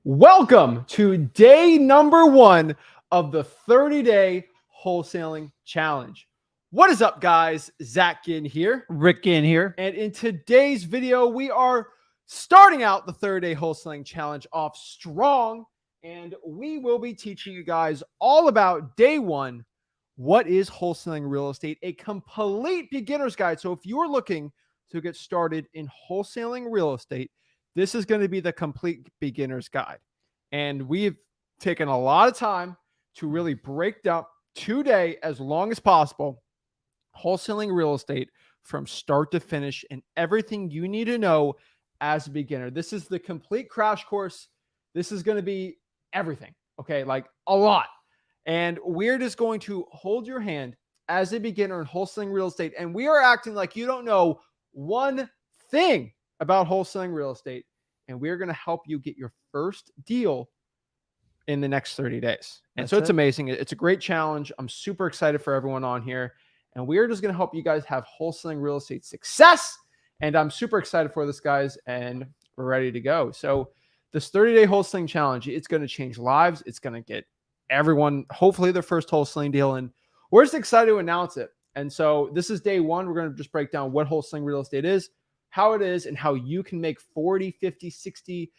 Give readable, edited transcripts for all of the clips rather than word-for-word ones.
Welcome to day number 1 of the 30-day wholesaling challenge. What is up, guys? Zach Ginn here. Rick Ginn here. And in today's video, we are starting out the 30-day wholesaling challenge off strong. And we will be teaching you guys all about day 1. What is wholesaling real estate? A complete beginner's guide. So if you're looking to get started in wholesaling real estate, this is going to be the complete beginner's guide. And we've taken a lot of time to really break down today, as long as possible, wholesaling real estate from start to finish and everything you need to know as a beginner. This is the complete crash course. This is going to be everything, okay? Like a lot. And we're just going to hold your hand as a beginner in wholesaling real estate. And we are acting like you don't know one thing about wholesaling real estate, and we're going to help you get your first deal in the next 30 days. And so it's amazing. It's a great challenge. I'm super excited for everyone on here, and we're just going to help you guys have wholesaling real estate success. And I'm super excited for this, guys, and we're ready to go. So this 30-day wholesaling challenge, it's going to change lives. It's going to get everyone, hopefully, their first wholesaling deal, and we're just excited to announce it. And so this is day 1. We're going to just break down what wholesaling real estate is, how it is, and how you can make 40, 50, 60,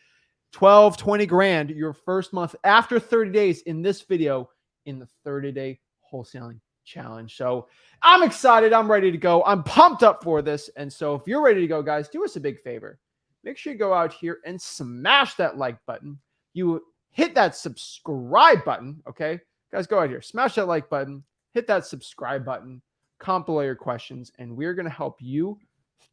12, 20 grand your first month after 30 days in this video in the 30-day wholesaling challenge. So I'm excited. I'm ready to go. I'm pumped up for this. And so if you're ready to go, guys, do us a big favor. Make sure you go out here and smash that like button. You hit that subscribe button, okay? Guys, go out here, smash that like button, hit that subscribe button, comment below your questions, and we're going to help you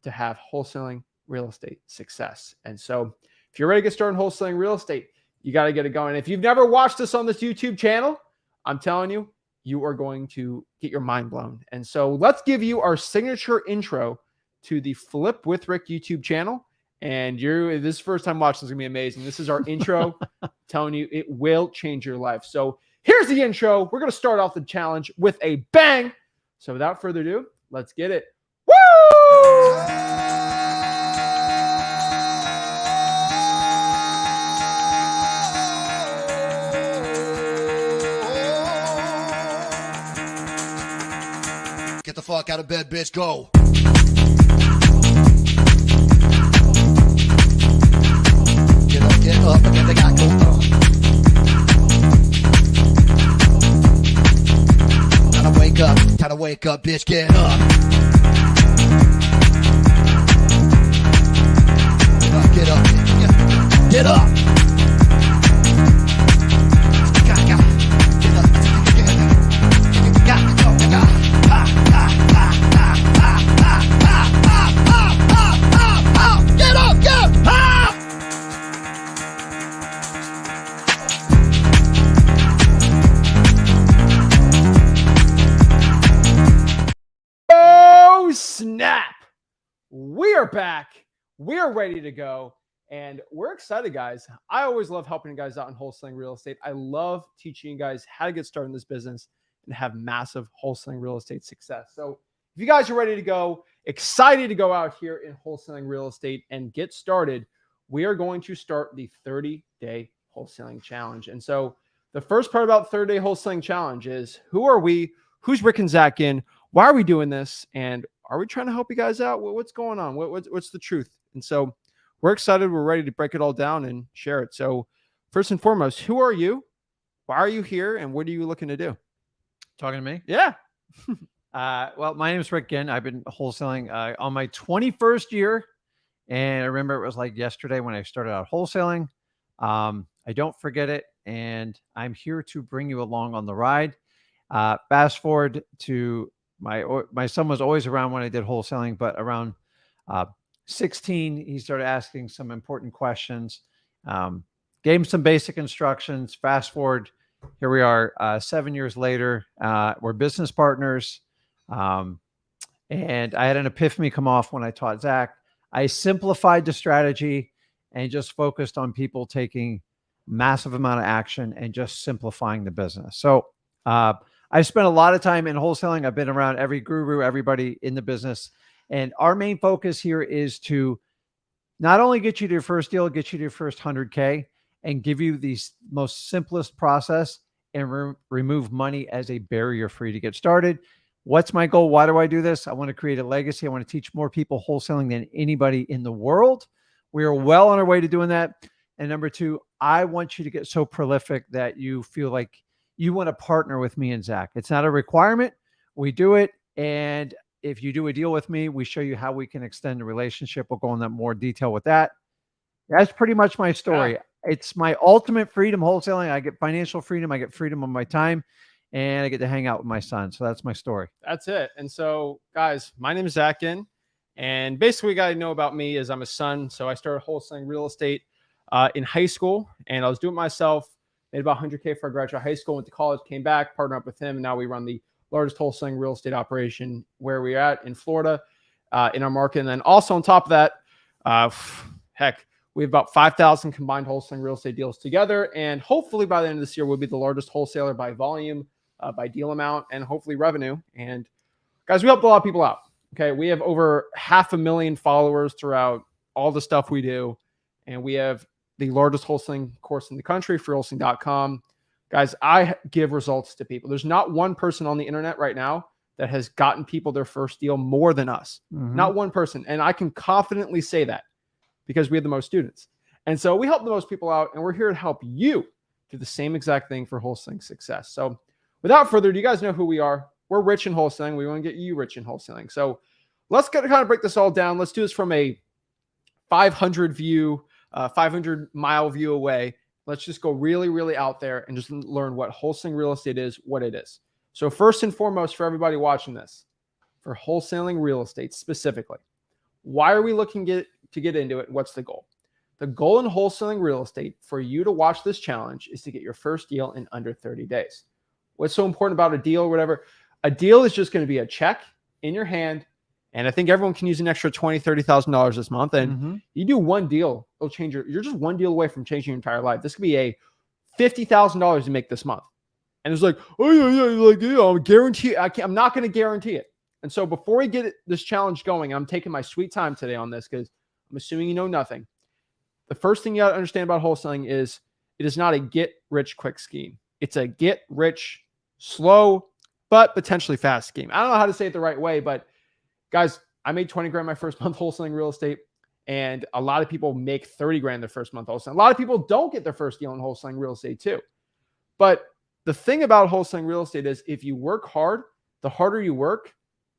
to have wholesaling real estate success. And so if you're ready to get started in wholesaling real estate, you got to get it going. If you've never watched us on this YouTube channel, I'm telling you, you are going to get your mind blown. And so let's give you our signature intro to the Flip with Rick YouTube channel. And this is the first time watching, this is going to be amazing. This is our intro. I'm telling you, it will change your life. So here's the intro. We're going to start off the challenge with a bang. So without further ado, let's get it. Woo! Get the fuck out of bed, bitch. Go. Get up, again, they got go. Time to wake up, bitch, get up. Get up, get up. Snap. We are back. We are ready to go. And we're excited, guys. I always love helping you guys out in wholesaling real estate. I love teaching you guys how to get started in this business and have massive wholesaling real estate success. So if you guys are ready to go, excited to go out here in wholesaling real estate and get started, we are going to start the 30-day wholesaling challenge. And so the first part about 30-day wholesaling challenge is, who are we? Who's Rick and Zach Ginn? Why are we doing this? And are we trying to help you guys out? What's going on? What's the truth? And so we're excited. We're ready to break it all down and share it. So first and foremost, who are you? Why are you here? And what are you looking to do? Talking to me? Yeah. Well, my name is Rick Ginn. I've been wholesaling on my 21st year. And I remember it was like yesterday when I started out wholesaling. I don't forget it. And I'm here to bring you along on the ride. Fast forward to my son was always around when I did wholesaling, but around 16, he started asking some important questions. Gave him some basic instructions. Fast forward, here we are 7 years later. We're business partners. And I had an epiphany come off when I taught Zach. I simplified the strategy and just focused on people taking massive amount of action and just simplifying the business. So I spent a lot of time in wholesaling. I've been around every guru, everybody in the business. And our main focus here is to not only get you to your first deal, get you to your first 100K, and give you the most simplest process and remove money as a barrier for you to get started. What's my goal? Why do I do this? I want to create a legacy. I want to teach more people wholesaling than anybody in the world. We are well on our way to doing that. And number two, I want you to get so prolific that you feel like you want to partner with me and Zach. It's not a requirement. We do it. And if you do a deal with me, we show you how we can extend the relationship. We'll go into more detail with that. That's pretty much my story. Yeah. It's my ultimate freedom wholesaling. I get financial freedom. I get freedom of my time, and I get to hang out with my son. So that's my story. That's it. And so, guys, my name is Zach Ginn, and basically, what you got to know about me is I'm a son. So I started wholesaling real estate in high school, and I was doing it myself. Made about 100K for I graduated high school, went to college, came back, partnered up with him, and now we run the largest wholesaling real estate operation where we're at in Florida, in our market. And then also on top of that, we have about 5,000 combined wholesaling real estate deals together. And hopefully by the end of this year, we'll be the largest wholesaler by volume, by deal amount, and hopefully revenue. And guys, we helped a lot of people out. Okay. We have over 500,000 followers throughout all the stuff we do. And we have the largest wholesaling course in the country, freewholesaling.com. Guys, I give results to people. There's not one person on the internet right now that has gotten people their first deal more than us. Not one person. And I can confidently say that because we have the most students. And so we help the most people out, and we're here to help you do the same exact thing for wholesaling success. So without further ado, you guys know who we are. We're rich in wholesaling. We want to get you rich in wholesaling. So let's kind of break this all down. Let's do this from a 500 mile view away. Let's just go really, really out there and just learn what wholesaling real estate is, what it is. So first and foremost, for everybody watching this, for wholesaling real estate specifically, why are we looking to get into it? What's the goal? The goal in wholesaling real estate for you to watch this challenge is to get your first deal in under 30 days. What's so important about a deal or whatever? A deal is just going to be a check in your hand. And I think everyone can use an extra $20,000, $30,000 this month. And you do one deal, it'll change you're just one deal away from changing your entire life. This could be a $50,000 to make this month. And it's like, oh yeah, I'm guarantee. I'm not going to guarantee it. And so before we get this challenge going, I'm taking my sweet time today on this because I'm assuming you know nothing. The first thing you got to understand about wholesaling is it is not a get rich quick scheme. It's a get rich slow, but potentially fast scheme. I don't know how to say it the right way, but guys, I made 20 grand my first month wholesaling real estate, and a lot of people make 30 grand their first month wholesaling. A lot of people don't get their first deal in wholesaling real estate too. But the thing about wholesaling real estate is if you work hard, the harder you work,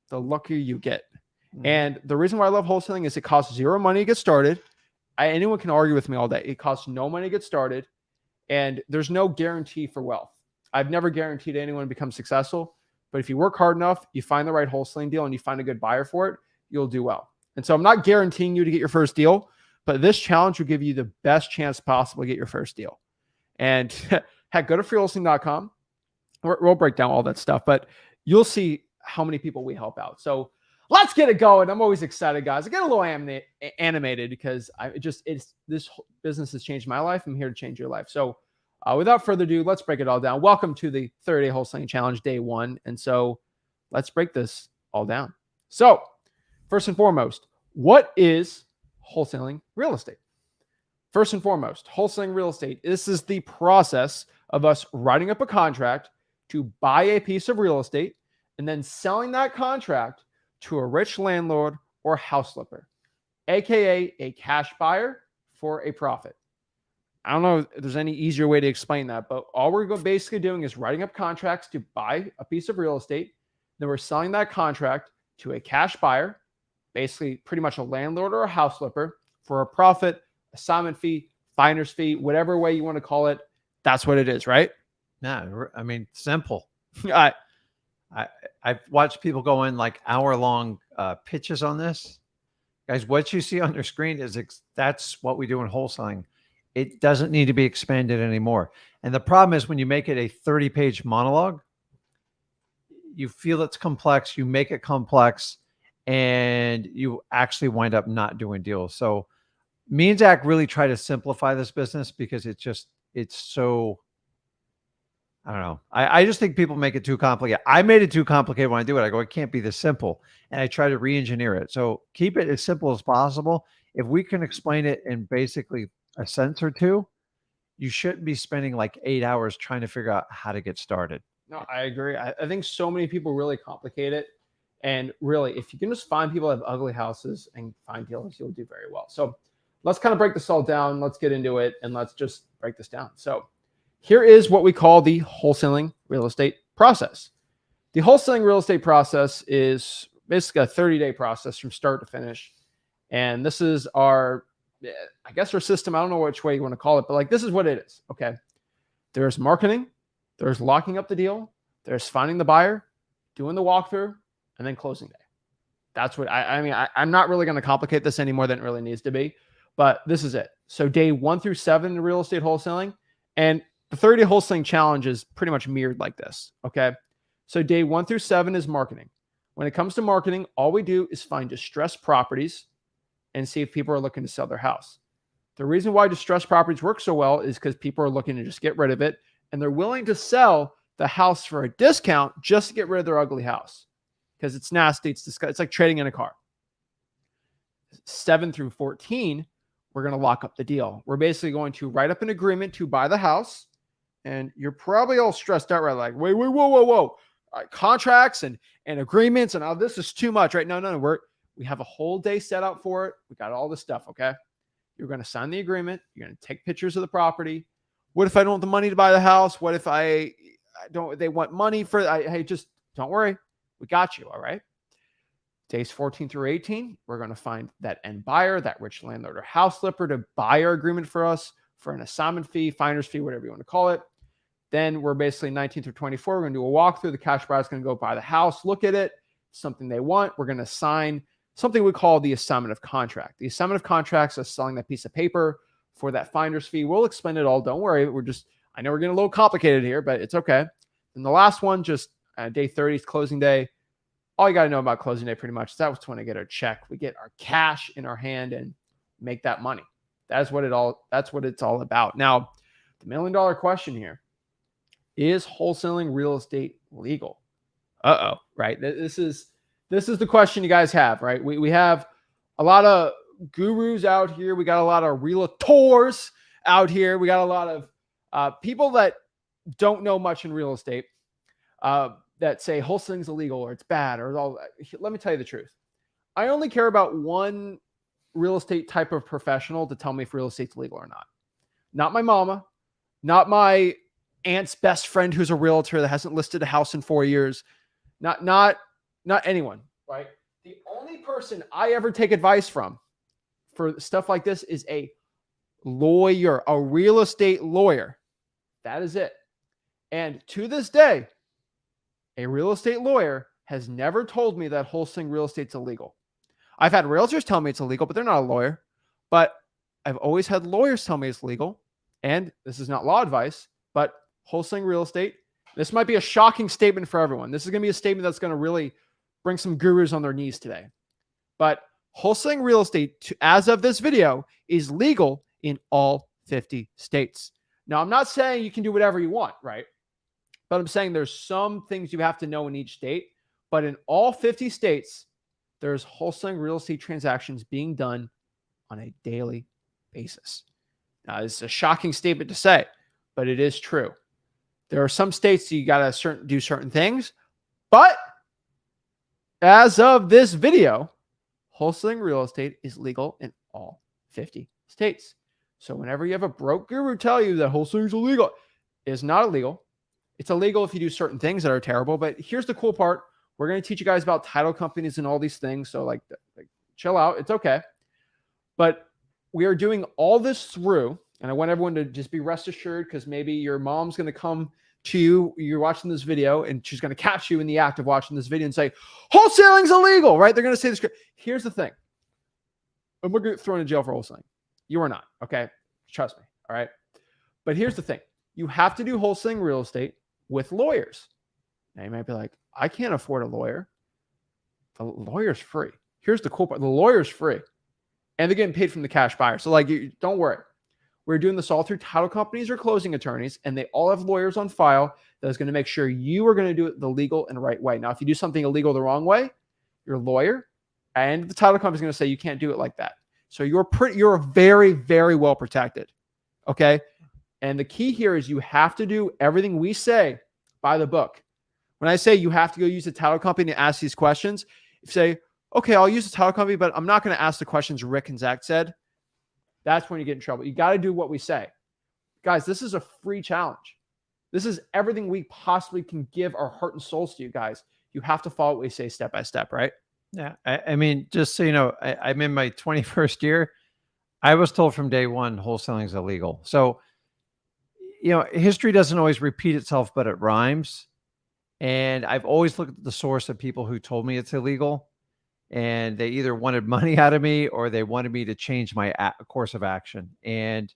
the luckier you get. And the reason why I love wholesaling is it costs zero money to get started. Anyone can argue with me all day. It costs no money to get started, and there's no guarantee for wealth. I've never guaranteed anyone to become successful. But if you work hard enough, you find the right wholesaling deal and you find a good buyer for it, you'll do well. And so I'm not guaranteeing you to get your first deal, but this challenge will give you the best chance possible to get your first deal. And heck, go to freewholesaling.com. We'll break down all that stuff, but you'll see how many people we help out. So let's get it going. I'm always excited, guys. I get a little animated because this business has changed my life. I'm here to change your life. So without further ado, let's break it all down. Welcome to the 30-day wholesaling challenge, day one. And so let's break this all down. So first and foremost, what is wholesaling real estate? First and foremost, wholesaling real estate. This is the process of us writing up a contract to buy a piece of real estate and then selling that contract to a rich landlord or house flipper, AKA a cash buyer for a profit. I don't know if there's any easier way to explain that, but all we're basically doing is writing up contracts to buy a piece of real estate. Then we're selling that contract to a cash buyer, basically pretty much a landlord or a house flipper for a profit, assignment fee, finder's fee, whatever way you want to call it. That's what it is, right? No, I mean, simple. I've watched people go in like hour-long pitches on this. Guys, what you see on their screen is that's what we do in wholesaling. It doesn't need to be expanded anymore. And the problem is when you make it a 30-page monologue, you feel it's complex, you make it complex, and you actually wind up not doing deals. So me and Zach really try to simplify this business because it's so, I don't know. I just think people make it too complicated. I made it too complicated when I do it. I go, it can't be this simple. And I try to re-engineer it. So keep it as simple as possible. If we can explain it in basically a sentence or two, you shouldn't be spending like 8 hours trying to figure out how to get started. No, I agree. I think so many people really complicate it. And really, if you can just find people that have ugly houses and find dealers, you'll do very well. So let's kind of break this all down. Let's get into it and let's just break this down. So here is what we call the wholesaling real estate process. The wholesaling real estate process is basically a 30-day process from start to finish. And this is our, I guess, our system. I don't know which way you want to call it, but like, this is what it is. Okay. There's marketing, there's locking up the deal, there's finding the buyer, doing the walkthrough, and then closing day. That's what I'm not really going to complicate this any more than it really needs to be, but this is it. So day 1 through 7 in real estate wholesaling, and the 30-day wholesaling challenge is pretty much mirrored like this. Okay. So day 1 through 7 is marketing. When it comes to marketing, all we do is find distressed properties and see if people are looking to sell their house. The reason why distressed properties work so well is because people are looking to just get rid of it, and they're willing to sell the house for a discount just to get rid of their ugly house because it's nasty. It's disgusting. It's like trading in a car. 7 through 14, we're going to lock up the deal. We're basically going to write up an agreement to buy the house, and you're probably all stressed out, right? Like, wait, whoa. Contracts and agreements and all this is too much, right? No. We have a whole day set out for it. We got all this stuff, okay? You're going to sign the agreement. You're going to take pictures of the property. What if I don't have the money to buy the house? What if I don't, they want money for, hey, just don't worry. We got you, all right? Days 14 through 18, we're going to find that end buyer, that rich landlord or house flipper to buy our agreement for us for an assignment fee, finder's fee, whatever you want to call it. Then we're basically 19 through 24. We're going to do a walkthrough. The cash buyer is going to go buy the house, look at it, something they want. We're going to sign something we call the assignment of contract. The assignment of contracts is selling that piece of paper for that finder's fee. We'll explain it all. Don't worry. I know we're getting a little complicated here, but it's okay. And the last one, just day 30 is closing day. All you got to know about closing day pretty much is that's when I get our check. We get our cash in our hand and make that money. That's what it's all about. Now, the $1 million question here. Is wholesaling real estate legal? Right? This is the question you guys have, right? We have a lot of gurus out here. We got a lot of realtors out here. We got a lot of people that don't know much in real estate that say wholesaling is illegal or it's bad or all. Let me tell you the truth. I only care about one real estate type of professional to tell me if real estate's legal or not. Not my mama, not my aunt's best friend who's a realtor that hasn't listed a house in 4 years. Not anyone, right? The only person I ever take advice from for stuff like this is a lawyer, a real estate lawyer. That is it. And to this day, a real estate lawyer has never told me that wholesaling real estate's illegal. I've had realtors tell me it's illegal, but they're not a lawyer. But I've always had lawyers tell me it's legal. And this is not law advice, but wholesaling real estate. This might be a shocking statement for everyone. This is going to be a statement that's going to really bring some gurus on their knees today. But wholesaling real estate, as of this video, is legal in all 50 states. Now, I'm not saying you can do whatever you want, right? But I'm saying there's some things you have to know in each state. But in all 50 states, there's wholesaling real estate transactions being done on a daily basis. Now, it's a shocking statement to say, but it is true. There are some states you got to do certain things, but as of this video, wholesaling real estate is legal in all 50 states. So whenever you have a broke guru tell you that wholesaling is illegal, it's not illegal. It's illegal if you do certain things that are terrible. But here's the cool part. We're going to teach you guys about title companies and all these things. So like chill out. It's okay. But we are doing all this through, and I want everyone to just be rest assured because maybe your mom's going to come to you, you're watching this video, and she's going to catch you in the act of watching this video and say, wholesaling's illegal, right? They're going to say this. Here's the thing. I'm going to get thrown in jail for wholesaling. You are not, okay? Trust me, all right? But here's the thing. You have to do wholesaling real estate with lawyers. Now you might be like, I can't afford a lawyer. The lawyer's free. Here's the cool part. The lawyer's free. And they're getting paid from the cash buyer. So like, don't worry. We're doing this all through title companies or closing attorneys, and they all have lawyers on file that's going to make sure you are going to do it the legal and right way. Now, if you do something illegal the wrong way, your lawyer and the title company is going to say you can't do it like that. So you're very, very well protected. Okay. And the key here is you have to do everything we say by the book. When I say you have to go use a title company to ask these questions, if you say, okay, I'll use a title company, but I'm not going to ask the questions Rick and Zach said, that's when you get in trouble. You got to do what we say. Guys, this is a free challenge. This is everything we possibly can give our heart and souls to you guys. You have to follow what we say step by step, right? Yeah. I mean, just so you know, I'm in my 21st year. I was told from day one, wholesaling is illegal. So, you know, history doesn't always repeat itself, but it rhymes. And I've always looked at the source of people who told me it's illegal, and they either wanted money out of me or they wanted me to change my course of action. And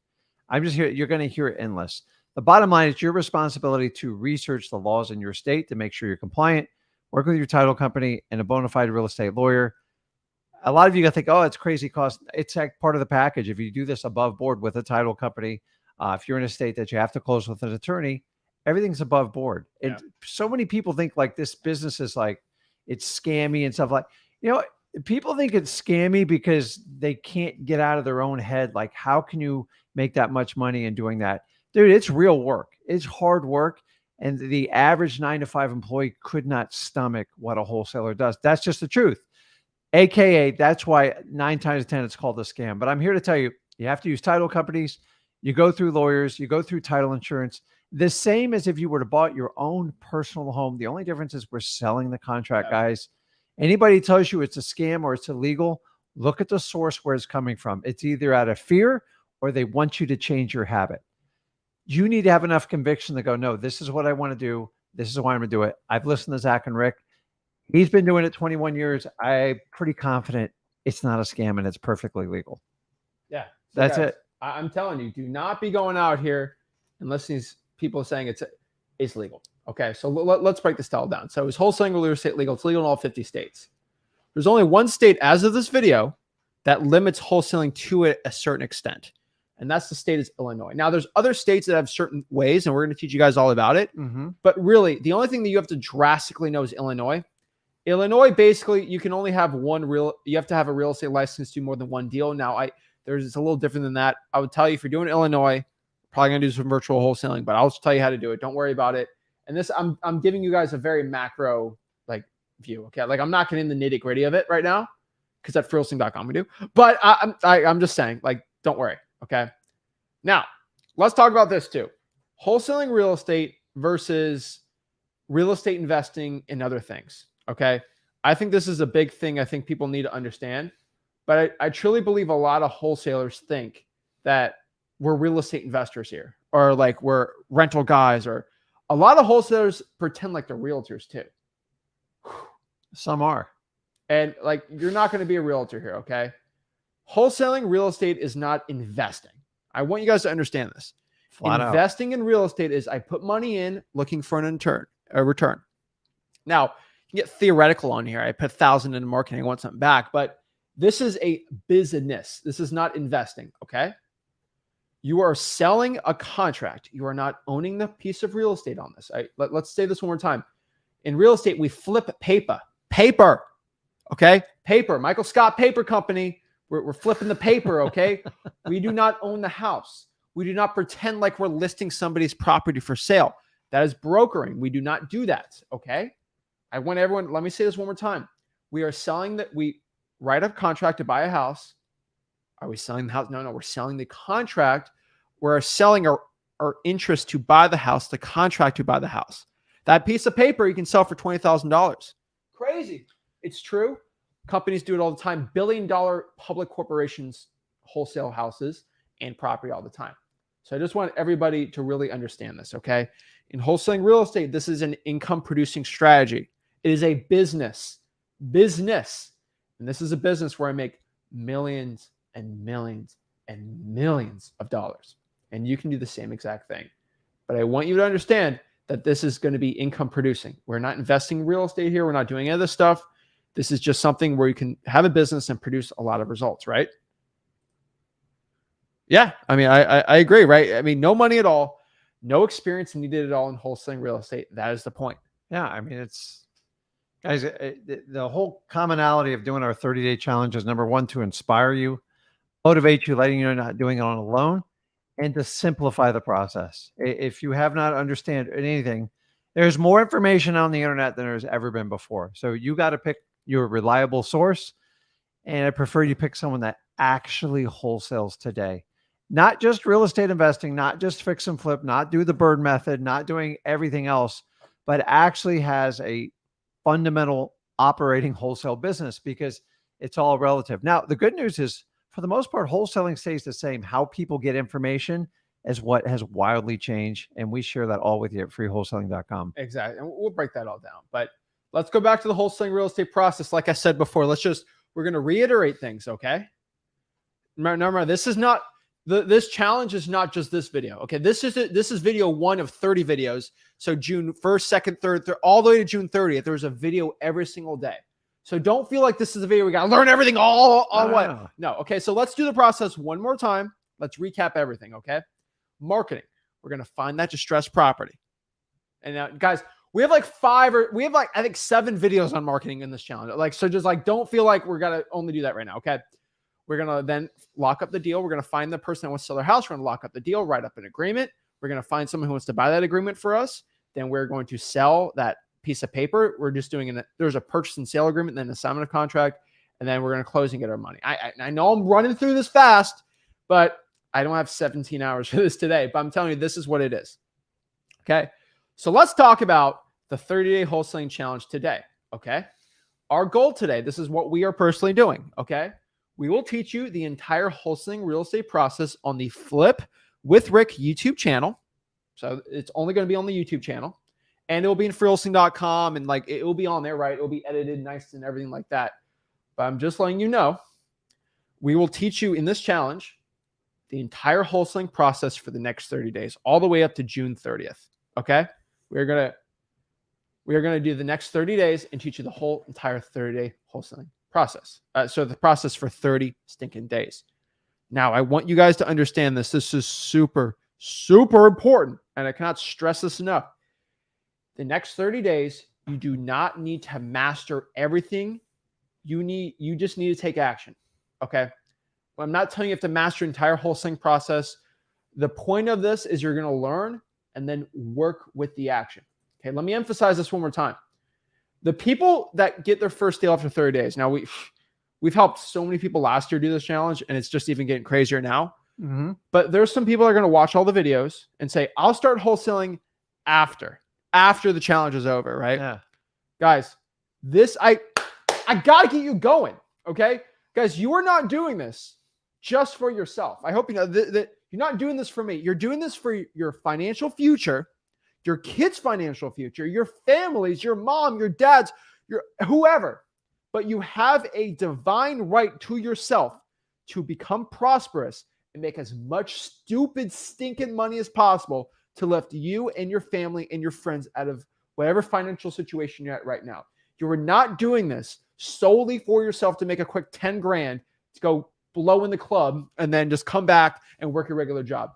I'm just here. You're going to hear it endless. The bottom line is your responsibility to research the laws in your state to make sure you're compliant, work with your title company and a bona fide real estate lawyer. A lot of you think, oh, it's crazy cost. It's like part of the package. If you do this above board with a title company, if you're in a state that you have to close with an attorney, everything's above board. And so many people think like this business is like, it's scammy and stuff like, you know, people think it's scammy because they can't get out of their own head. Like, how can you make that much money in doing that? Dude, it's real work. It's hard work. And the average 9-to-5 employee could not stomach what a wholesaler does. That's just the truth. AKA, that's why 9 times out of 10, it's called a scam. But I'm here to tell you, you have to use title companies. You go through lawyers. You go through title insurance. The same as if you were to buy your own personal home. The only difference is we're selling the contract, guys. Anybody tells you it's a scam or it's illegal, look at the source where it's coming from. It's either out of fear or they want you to change your habit. You need to have enough conviction to go, no, this is what I want to do. This is why I'm going to do it. I've listened to Zach and Rick. He's been doing it 21 years. I'm pretty confident it's not a scam and it's perfectly legal. Yeah. So that's guys, it. I'm telling you, do not be going out here and listening to people saying it's legal. Okay. So let's break this all down. So is wholesaling real estate legal? It's legal in all 50 states. There's only one state as of this video that limits wholesaling to a certain extent. And that's the state is Illinois. Now, there's other states that have certain ways, and we're going to teach you guys all about it. But really, the only thing that you have to drastically know is Illinois. Illinois, basically, you can only have you have to have a real estate license to do more than one deal. Now, it's a little different than that. I would tell you, if you're doing Illinois, probably going to do some virtual wholesaling, but I'll just tell you how to do it. Don't worry about it. And this, I'm giving you guys a very macro view. Okay. Like, I'm not getting in the nitty gritty of it right now because at freelisting.com we do, but I'm just saying, like, don't worry. Okay. Now let's talk about this too. Wholesaling real estate versus real estate investing in other things. Okay. I think this is a big thing. I think people need to understand, but I truly believe a lot of wholesalers think that we're real estate investors here, or like we're rental guys, or a lot of wholesalers pretend like they're realtors too. Some are. And like, you're not going to be a realtor here. Okay. Wholesaling real estate is not investing. I want you guys to understand this. Investing in real estate is I put money in looking for a return. Now, you get theoretical on here. I put 1,000 into marketing. I want something back, but this is a business. This is not investing. Okay. You are selling a contract. You are not owning the piece of real estate on this. Let's say this one more time. In real estate, we flip paper. Okay. Paper. Michael Scott Paper Company. We're flipping the paper, okay? We do not own the house. We do not pretend like we're listing somebody's property for sale. That is brokering. We do not do that, okay? I want everyone, let me say this one more time. We are selling that, we write a contract to buy a house. Are we selling the house? No, we're selling the contract. We're selling our interest to buy the house, the contract to buy the house. That piece of paper you can sell for $20,000. Crazy. It's true. Companies do it all the time. Billion-dollar public corporations wholesale houses and property all the time. So I just want everybody to really understand this, okay? In wholesaling real estate, this is an income-producing strategy. It is a business. And this is a business where I make millions and millions and millions of dollars. And you can do the same exact thing. But I want you to understand that this is going to be income-producing. We're not investing in real estate here. We're not doing any of this stuff. This is just something where you can have a business and produce a lot of results, right? Yeah. I mean, I agree, right? I mean, no money at all, no experience needed at all in wholesaling real estate. That is the point. Yeah. I mean, it's, guys, the whole commonality of doing our 30-day challenge is, number one, to inspire you, motivate you, letting you know you're not doing it on alone. and to simplify the process. If you have not understand anything, there's more information on the internet than there's ever been before. So you got to pick your reliable source. And I prefer you pick someone that actually wholesales today, not just real estate investing, not just fix and flip, not do the bird method, not doing everything else, but actually has a fundamental operating wholesale business, because it's all relative. Now, the good news is, for the most part, wholesaling stays the same. How people get information is what has wildly changed. And we share that all with you at freewholesaling.com. Exactly. And we'll break that all down. But let's go back to the wholesaling real estate process. Like I said before, we're going to reiterate things. Okay. Remember, this is not this challenge is not just this video. Okay. This is video 1 of 30 videos. So June 1st, 2nd, 3rd, all the way to June 30th, there's a video every single day. So don't feel like this is a video we got to learn everything all on what. No. Okay. So let's do the process one more time. Let's recap everything. Okay. Marketing. We're going to find that distressed property. And now, guys, we have like I think 7 videos on marketing in this challenge. So just don't feel like we're going to only do that right now. Okay. We're going to then lock up the deal. We're going to find the person that wants to sell their house. We're going to lock up the deal, write up an agreement. We're going to find someone who wants to buy that agreement for us. Then we're going to sell that piece of paper. We're just doing there's a purchase and sale agreement, then an assignment of contract, and then we're going to close and get our money. I know I'm running through this fast, but I don't have 17 hours for this today, but I'm telling you, this is what it is. Okay. So let's talk about the 30-day wholesaling challenge today. Okay. Our goal today, this is what we are personally doing. Okay. We will teach you the entire wholesaling real estate process on the Flip with Rick YouTube channel. So it's only going to be on the YouTube channel, and it will be in freewholesaling.com, and it will be on there, right? It will be edited nice and everything like that. But I'm just letting you know, we will teach you in this challenge the entire wholesaling process for the next 30 days, all the way up to June 30th. Okay. We are going to do the next 30 days and teach you the whole entire 30-day wholesaling process. So the process for 30 stinking days. Now, I want you guys to understand this. This is super, super important, and I cannot stress this enough. The next 30 days, you do not need to master everything. You just need to take action. Okay. Well, I'm not telling you have to master the entire wholesaling process. The point of this is you're going to learn and then work with the action. Okay. Let me emphasize this one more time. The people that get their first deal after 30 days. Now we've helped so many people last year do this challenge, and it's just even getting crazier now. Mm-hmm. But there's some people that are going to watch all the videos and say, I'll start wholesaling after the challenge is over. Right. Yeah. Guys, I got to get you going. Okay. Guys, you are not doing this just for yourself. I hope you know that you're not doing this for me. You're doing this for your financial future, your kids' financial future, your families, your mom, your dad's, your whoever. But you have a divine right to yourself to become prosperous and make as much stupid, stinking money as possible to lift you and your family and your friends out of whatever financial situation you're at right now. You are not doing this solely for yourself to make a quick 10 grand to go blow in the club and then just come back and work your regular job.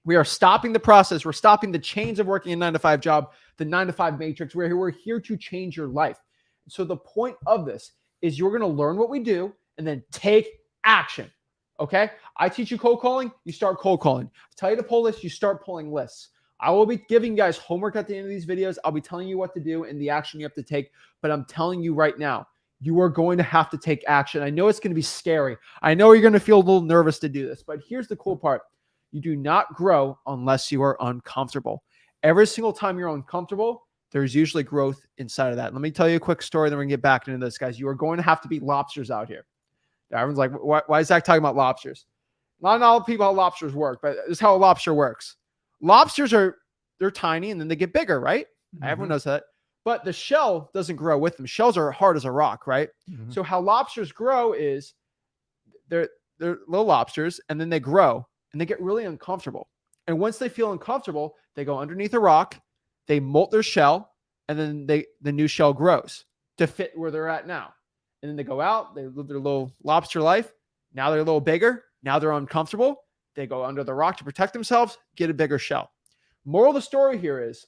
We are stopping the process. We're stopping the chains of working a 9-to-5 job, the 9-to-5 matrix. We're here to change your life. So the point of this is you're going to learn what we do and then take action. Okay. I teach you cold calling. You start cold calling. I tell you to pull lists. You start pulling lists. I will be giving you guys homework at the end of these videos. I'll be telling you what to do and the action you have to take. But I'm telling you right now, you are going to have to take action. I know it's going to be scary. I know you're going to feel a little nervous to do this, but here's the cool part. You do not grow unless you are uncomfortable. Every single time you're uncomfortable, there's usually growth inside of that. Let me tell you a quick story, then we're going to get back into this, guys. You are going to have to be lobsters out here. Everyone's like, why is Zach talking about lobsters? Not all people how lobsters work, but this is how a lobster works. Lobsters they're tiny and then they get bigger, right? Mm-hmm. Everyone knows that. But the shell doesn't grow with them. Shells are hard as a rock, right? Mm-hmm. So how lobsters grow is they're little lobsters, and then they grow and they get really uncomfortable. And once they feel uncomfortable, they go underneath a rock, they molt their shell, and then the new shell grows to fit where they're at now. And then they go out, they live their little lobster life. Now they're a little bigger. Now they're uncomfortable. They go under the rock to protect themselves, get a bigger shell. Moral of the story here is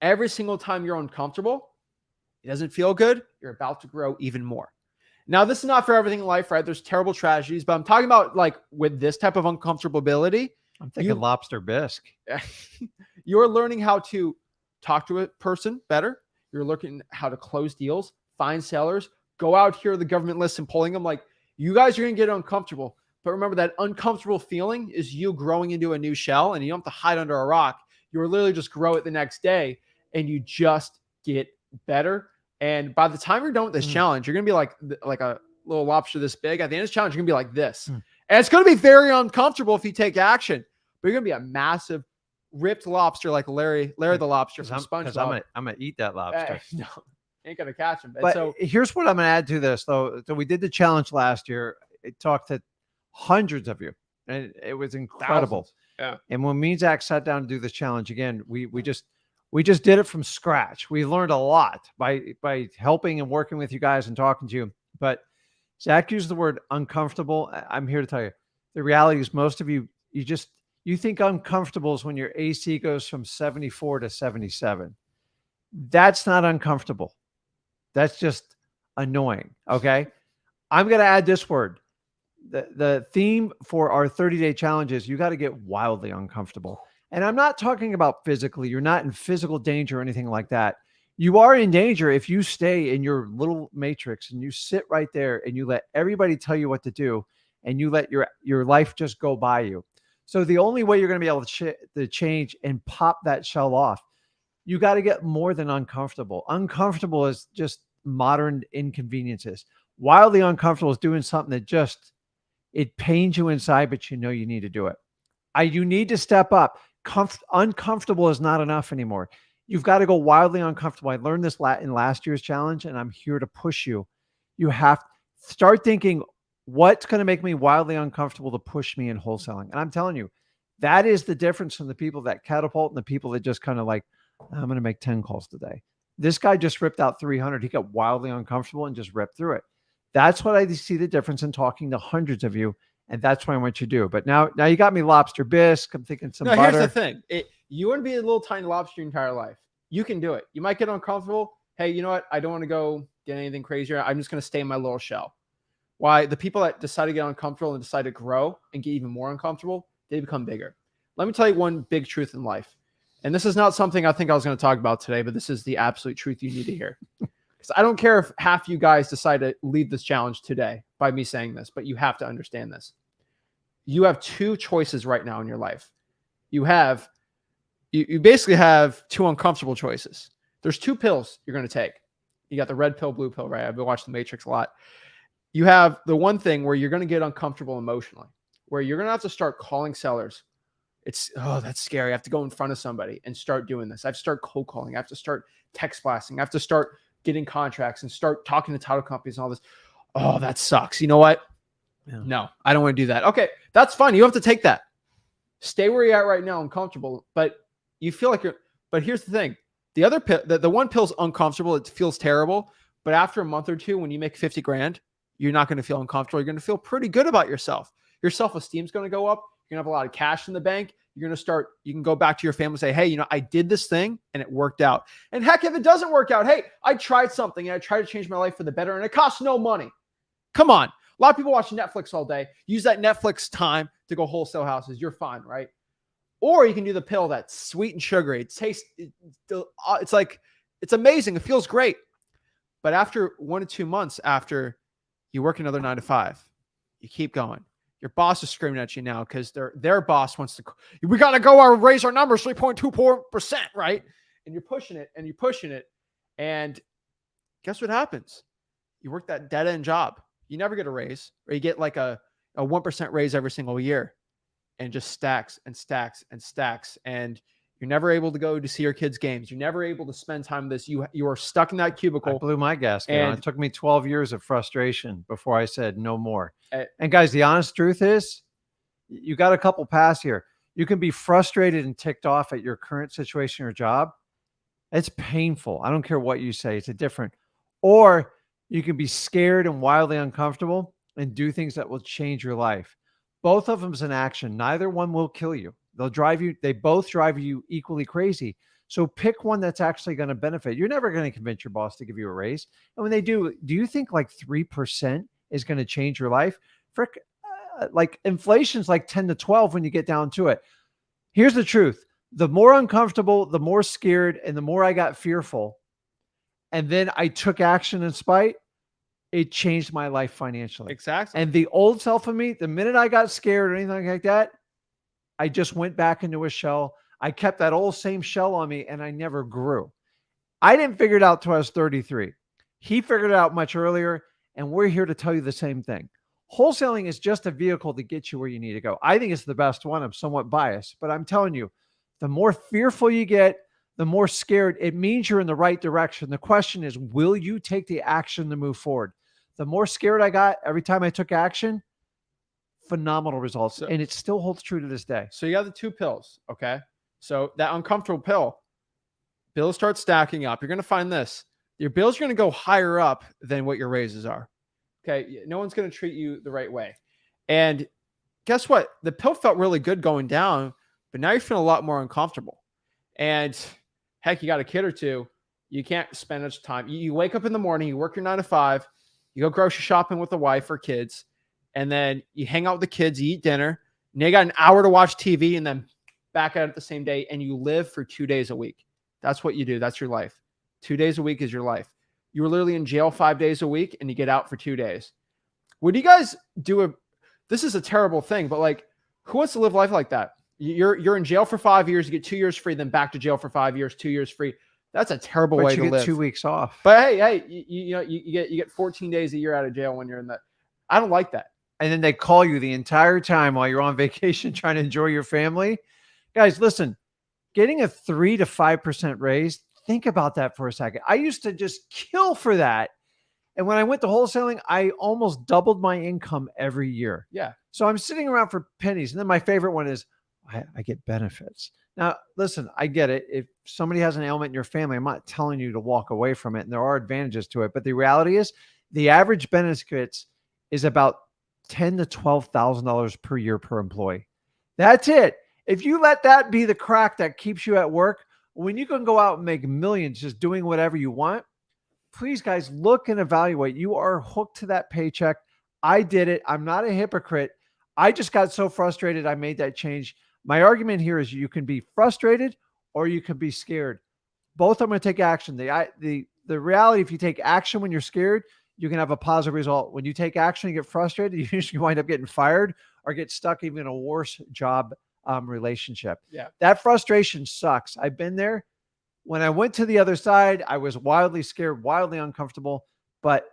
every single time you're uncomfortable, it doesn't feel good, you're about to grow even more. Now, this is not for everything in life, right? There's terrible tragedies, but I'm talking about with this type of uncomfortability, I'm thinking lobster bisque. You're learning how to talk to a person better. You're looking how to close deals, find sellers, go out here to the government list and pulling them. Like, you guys are going to get uncomfortable. But remember, that uncomfortable feeling is you growing into a new shell, and you don't have to hide under a rock. You're literally just grow it the next day, and you just get better. And by the time you're done with this challenge, you're going to be like a little lobster this big. At the end of this challenge, you're going to be like this. And it's going to be very uncomfortable if you take action, but you're going to be a massive ripped lobster like Larry the lobster from SpongeBob. I'm gonna eat that lobster. No, ain't going to catch him. But so here's what I'm going to add to this, though. So we did the challenge last year. It talked to hundreds of you, and it was incredible. Thousands. Yeah. And when me and Zach sat down to do this challenge again, we just did it from scratch. We learned a lot by helping and working with you guys and talking to you. But Zach used the word uncomfortable. I'm here to tell you, the reality is most of you think uncomfortable is when your AC goes from 74 to 77. That's not uncomfortable. That's just annoying. Okay. I'm going to add this word. The theme for our 30-day challenge is you got to get wildly uncomfortable. And I'm not talking about physically. You're not in physical danger or anything like that. You are in danger if you stay in your little matrix and you sit right there and you let everybody tell you what to do and you let your life just go by you. So the only way you're going to be able to change and pop that shell off, you got to get more than uncomfortable. Uncomfortable is just modern inconveniences. Wildly uncomfortable is doing something that it pains you inside, but you know you need to do it. You need to step up. Uncomfortable is not enough anymore. You've got to go wildly uncomfortable. I learned this in last year's challenge, and I'm here to push you. You have to start thinking, what's going to make me wildly uncomfortable to push me in wholesaling? And I'm telling you, that is the difference from the people that catapult and the people that just kind of like, I'm going to make 10 calls today. This guy just ripped out 300. He got wildly uncomfortable and just ripped through it. That's what I see the difference in talking to hundreds of you. And that's what I want you to do. But now you got me lobster bisque. I'm thinking some butter. Here's the thing. You want to be a little tiny lobster your entire life. You can do it. You might get uncomfortable. Hey, you know what? I don't want to go get anything crazier. I'm just going to stay in my little shell. Why? The people that decide to get uncomfortable and decide to grow and get even more uncomfortable, they become bigger. Let me tell you one big truth in life. And this is not something I think I was going to talk about today, but this is the absolute truth you need to hear. Because I don't care if half you guys decide to leave this challenge today by me saying this, but you have to understand this. You have two choices right now in your life. You basically have two uncomfortable choices. There's two pills you're going to take. You got the red pill, blue pill, right? I've been watching The Matrix a lot. You have the one thing where you're going to get uncomfortable emotionally, where you're going to have to start calling sellers. That's scary. I have to go in front of somebody and start doing this. I have to start cold calling. I have to start text blasting. I have to start getting contracts and start talking to title companies and all this. Oh, that sucks. You know what? Yeah. No, I don't want to do that. Okay, that's fine. You have to take that. Stay where you're at right now, uncomfortable, but you feel like but here's the thing. The other pill, the one pill's uncomfortable. It feels terrible. But after a month or two, when you make 50 grand, you're not going to feel uncomfortable. You're going to feel pretty good about yourself. Your self-esteem is going to go up. You're going to have a lot of cash in the bank. You're going to you can go back to your family and say, hey, I did this thing and it worked out. And heck, if it doesn't work out, hey, I tried something and I tried to change my life for the better and it costs no money. Come on. A lot of people watch Netflix all day. Use that Netflix time to go wholesale houses. You're fine, right? Or you can do the pill that's sweet and sugary. It tastes, it's like, it's amazing. It feels great. But after 1 to 2 months, after you work another 9 to 5, you keep going. Your boss is screaming at you now because their boss wants to, we got to raise our numbers 3.24%, right? And you're pushing it and you're pushing it. And guess what happens? You work that dead end job. You never get a raise, or you get like a 1% raise every single year, and just stacks and stacks and stacks. And you're never able to go to see your kids' games. You're never able to spend time with this. You are stuck in that cubicle. I blew my gasket on. It took me 12 years of frustration before I said no more. And guys, the honest truth is, you got a couple paths here. You can be frustrated and ticked off at your current situation or job. It's painful. I don't care what you say. It's a different. Or you can be scared and wildly uncomfortable and do things that will change your life. Both of them is an action. Neither one will kill you. They both drive you equally crazy. So pick one that's actually going to benefit. You're never going to convince your boss to give you a raise. And when they do you think like 3% is going to change your life? Frick, like inflation's like 10 to 12 when you get down to it. Here's the truth. The more uncomfortable, the more scared, and the more I got fearful. And then I took action in spite. It changed my life financially. Exactly. And the old self of me, the minute I got scared or anything like that, I just went back into a shell. I kept that old same shell on me and I never grew. I didn't figure it out till I was 33. He figured it out much earlier, and we're here to tell you the same thing. Wholesaling is just a vehicle to get you where you need to go. I think it's the best one. I'm somewhat biased, but I'm telling you, the more fearful you get, the more scared, it means you're in the right direction. The question is, will you take the action to move forward? The more scared I got every time I took action, phenomenal results. And it still holds true to this day. So you got the 2 pills. Okay. So that uncomfortable pill, bills start stacking up. You're going to find this. Your bills are going to go higher up than what your raises are. Okay. No one's going to treat you the right way. And guess what? The pill felt really good going down, but now you're feeling a lot more uncomfortable. And heck, you got a kid or 2. You can't spend much time. You wake up in the morning, you work your 9 to 5, you go grocery shopping with the wife or kids, and then you hang out with the kids, you eat dinner, and you got an hour to watch TV and then back at it the same day, and you live for 2 days a week. That's what you do. That's your life. 2 days a week is your life. You were literally in jail 5 days a week and you get out for 2 days. Would you guys do this is a terrible thing, but like, who wants to live life like that? You're in jail for 5 years, you get 2 years free, then back to jail for 5 years, 2 years free. That's a terrible way to live. You get 2 weeks off. But hey, you get 14 days a year out of jail when you're in that. I don't like that. And then they call you the entire time while you're on vacation trying to enjoy your family. Guys, listen, getting a 3 to 5% raise, think about that for a second. I used to just kill for that. And when I went to wholesaling, I almost doubled my income every year. Yeah. So I'm sitting around for pennies. And then my favorite one is I get benefits. Now, listen, I get it. If somebody has an ailment in your family, I'm not telling you to walk away from it. And there are advantages to it. But the reality is the average benefits is about $10,000 to $12,000 per year per employee. That's it. If you let that be the crack that keeps you at work, when you can go out and make millions just doing whatever you want, please, guys, look and evaluate. You are hooked to that paycheck. I did it. I'm not a hypocrite. I just got so frustrated. I made that change. My argument here is you can be frustrated or you can be scared. Both are going to take action. The reality, if you take action when you're scared, you can have a positive result. When you take action and get frustrated, you usually wind up getting fired or get stuck even in a worse job relationship. Yeah. That frustration sucks. I've been there. When I went to the other side, I was wildly scared, wildly uncomfortable, but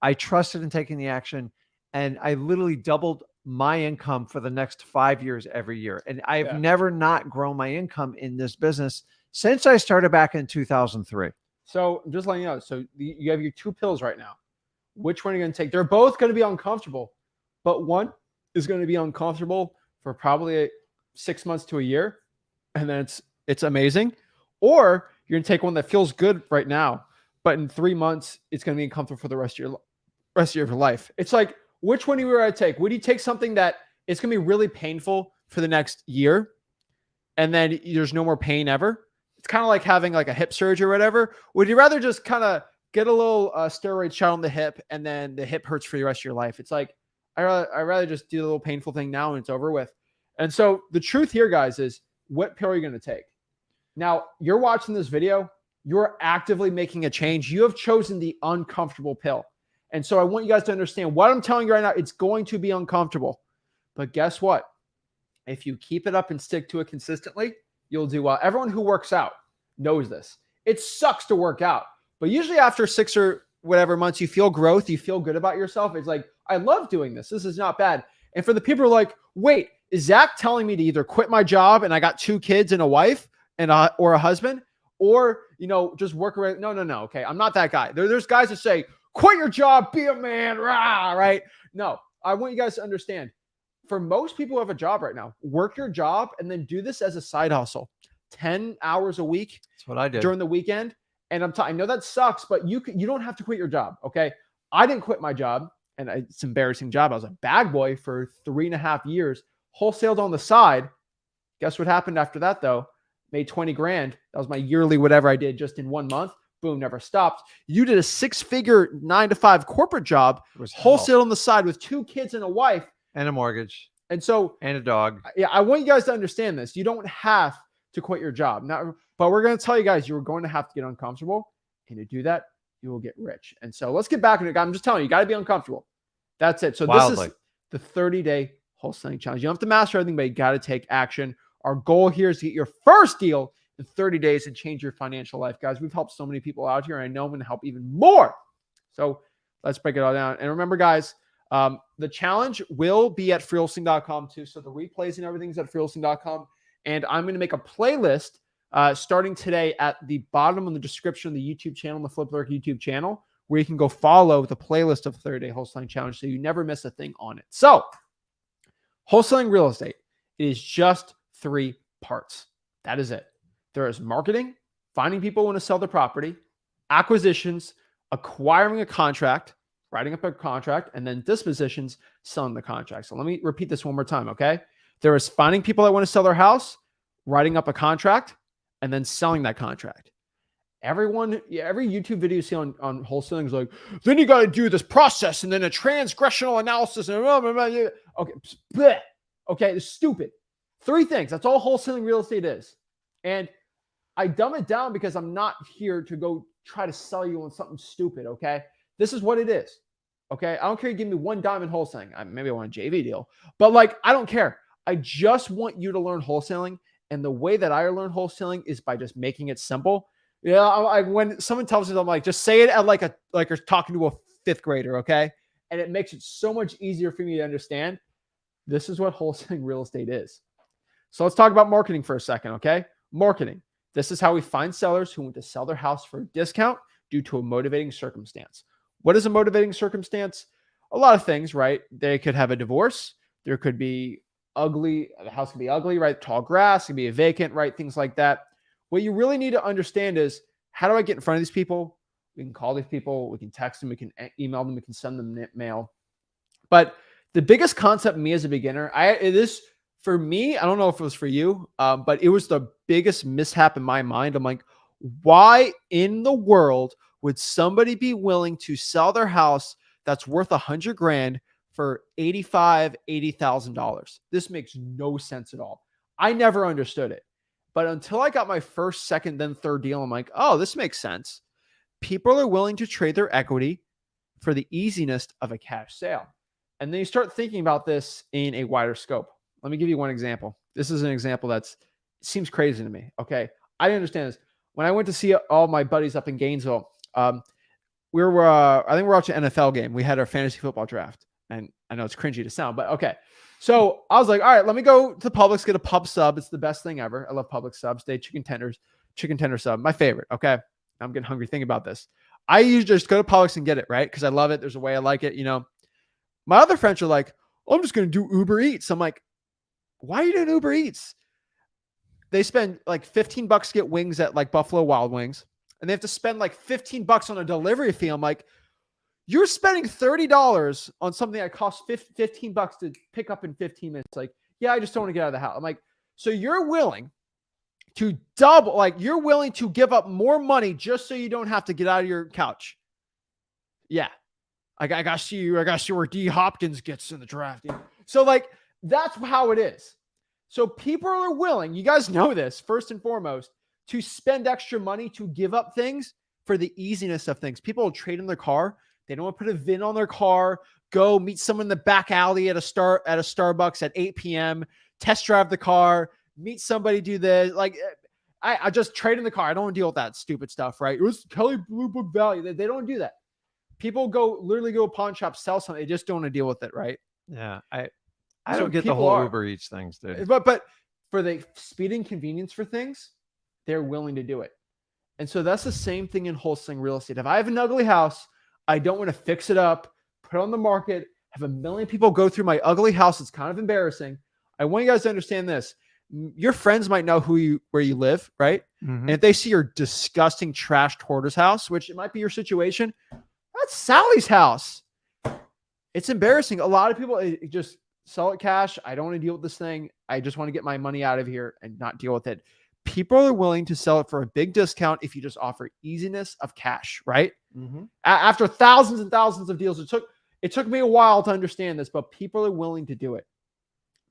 I trusted in taking the action, and I literally doubled my income for the next 5 years every year. And I've never not grown my income in this business since I started back in 2003. So just letting you know, so you have your 2 pills right now. Which one are you going to take? They're both going to be uncomfortable, but one is going to be uncomfortable for probably 6 months to a year, and then it's amazing. Or you're going to take one that feels good right now, but in 3 months, it's going to be uncomfortable for the rest of your life. It's like, which one do you want to take? Would you take something that it's going to be really painful for the next year, and then there's no more pain ever? It's kind of like having like a hip surgery or whatever. Would you rather just kind of get a little steroid shot on the hip, and then the hip hurts for the rest of your life? It's like, I'd rather just do the little painful thing now and it's over with. And so the truth here, guys, is what pill are you going to take? Now, you're watching this video. You're actively making a change. You have chosen the uncomfortable pill. And so I want you guys to understand what I'm telling you right now. It's going to be uncomfortable. But guess what? If you keep it up and stick to it consistently, you'll do well. Everyone who works out knows this. It sucks to work out. But usually after 6 or whatever months, you feel growth. You feel good about yourself. It's like, I love doing this. This is not bad. And for the people who are like, wait, is Zach telling me to either quit my job and I got 2 kids and a wife and or a husband, or, just work around? No. Okay. I'm not that guy. There's guys that say, quit your job, be a man, rah, right? No, I want you guys to understand, for most people who have a job right now, work your job and then do this as a side hustle, 10 hours a week. That's what I did during the weekend. And I know that sucks, but you don't have to quit your job. Okay. I didn't quit my job, and it's an embarrassing job. I was a bag boy for 3.5 years, wholesaled on the side. Guess what happened after that though? Made 20 grand. That was my yearly, whatever I did just in 1 month. Boom, never stopped. You did a 6-figure 9 to 5 corporate job, wholesale on the side with 2 kids and a wife. And a mortgage And so, and a dog. yeah, I want you guys to understand this. You don't have to quit your job. Now, but we're going to tell you guys you're going to have to get uncomfortable. And to do that, you will get rich. And so let's get back into it. I'm just telling you, you got to be uncomfortable. That's it. So this is the 30-day wholesaling challenge. You don't have to master everything, but you got to take action. Our goal here is to get your first deal in 30 days and change your financial life. Guys, we've helped so many people out here, and I know I'm going to help even more. So let's break it all down. And remember, guys, the challenge will be at freewholesaling.com too. So the replays and everything's at freewholesaling.com. And I'm going to make a playlist starting today at the bottom of the description of the YouTube channel, the Flip Lurk YouTube channel, where you can go follow the playlist of 30-day wholesaling challenge so you never miss a thing on it. So wholesaling real estate, it is just 3 parts. That is it. There is marketing, finding people who want to sell their property, acquisitions, acquiring a contract, writing up a contract, and then dispositions, selling the contract. So let me repeat this one more time, okay? There is finding people that want to sell their house, writing up a contract, and then selling that contract. Every YouTube video you see on wholesaling is like, then you got to do this process and then a transgressional analysis. And okay, okay, it's stupid. 3 things. That's all wholesaling real estate is. And I dumb it down because I'm not here to go try to sell you on something stupid, okay? This is what it is, okay? I don't care you give me $1 in wholesaling. Maybe I want a JV deal. But like, I don't care. I just want you to learn wholesaling. And the way that I learn wholesaling is by just making it simple. Yeah, when someone tells me, I'm like, just say it at like you're talking to a 5th grader, okay? And it makes it so much easier for me to understand. This is what wholesaling real estate is. So let's talk about marketing for a second, okay? Marketing. This is how we find sellers who want to sell their house for a discount due to a motivating circumstance. What is a motivating circumstance? A lot of things, right? They could have a divorce. There could be ugly. The house could be ugly, right? Tall grass. It could be a vacant, right? Things like that. What you really need to understand is, how do I get in front of these people? We can call these people. We can text them. We can email them. We can send them mail. But the biggest concept me as a beginner, for me, I don't know if it was for you, but it was the biggest mishap in my mind. I'm like, why in the world would somebody be willing to sell their house that's worth $100,000 for $80,000? This makes no sense at all. I never understood it. But until I got my first, second, then third deal, I'm like, oh, this makes sense. People are willing to trade their equity for the easiness of a cash sale. And then you start thinking about this in a wider scope. Let me give you one example. This is an example seems crazy to me. Okay. I understand this. When I went to see all my buddies up in Gainesville, I think we're watching an NFL game. We had our fantasy football draft. And I know it's cringy to sound, but okay. So I was like, all right, let me go to Publix, get a pub sub. It's the best thing ever. I love Publix subs. They chicken tender sub, my favorite. Okay. I'm getting hungry thinking about this. I usually just go to Publix and get it, right? Because I love it. There's a way I like it, My other friends are like, oh, I'm just going to do Uber Eats. I'm like, why are you doing Uber Eats? They spend like $15 to get wings at like Buffalo Wild Wings, and they have to spend like $15 on a delivery fee. I'm like, you're spending $30 on something that costs $15 to pick up in 15 minutes. Like, yeah, I just don't want to get out of the house. I'm like, so you're willing to you're willing to give up more money just so you don't have to get out of your couch. Yeah. I got to see where D Hopkins gets in the draft. So like, that's how it is. So people are willing, you guys know this, first and foremost, to spend extra money to give up things for the easiness of things. People will trade in their car. They don't want to put a VIN on their car, go meet someone in the back alley at a Starbucks at 8 p.m., test drive the car, meet somebody, do this. Like, I just trade in the car. I don't want to deal with that stupid stuff, right? It was Kelly Blue Book value. They don't do that. People literally go to pawn shop, sell something. They just don't want to deal with it, right? Yeah. I don't get the whole Uber Eats things, dude. But for the speed and convenience for things, they're willing to do it. And so that's the same thing in wholesaling real estate. If I have an ugly house, I don't want to fix it up, put it on the market, have a million people go through my ugly house. It's kind of embarrassing. I want you guys to understand this. Your friends might know where you live, right? Mm-hmm. And if they see your disgusting trashed hoarder's house, which it might be your situation, that's Sally's house. It's embarrassing. A lot of people just sell it cash. I don't want to deal with this thing. I just want to get my money out of here and not deal with it. People are willing to sell it for a big discount if you just offer easiness of cash, right? Mm-hmm. After thousands and thousands of deals, It took me a while to understand this, but people are willing to do it.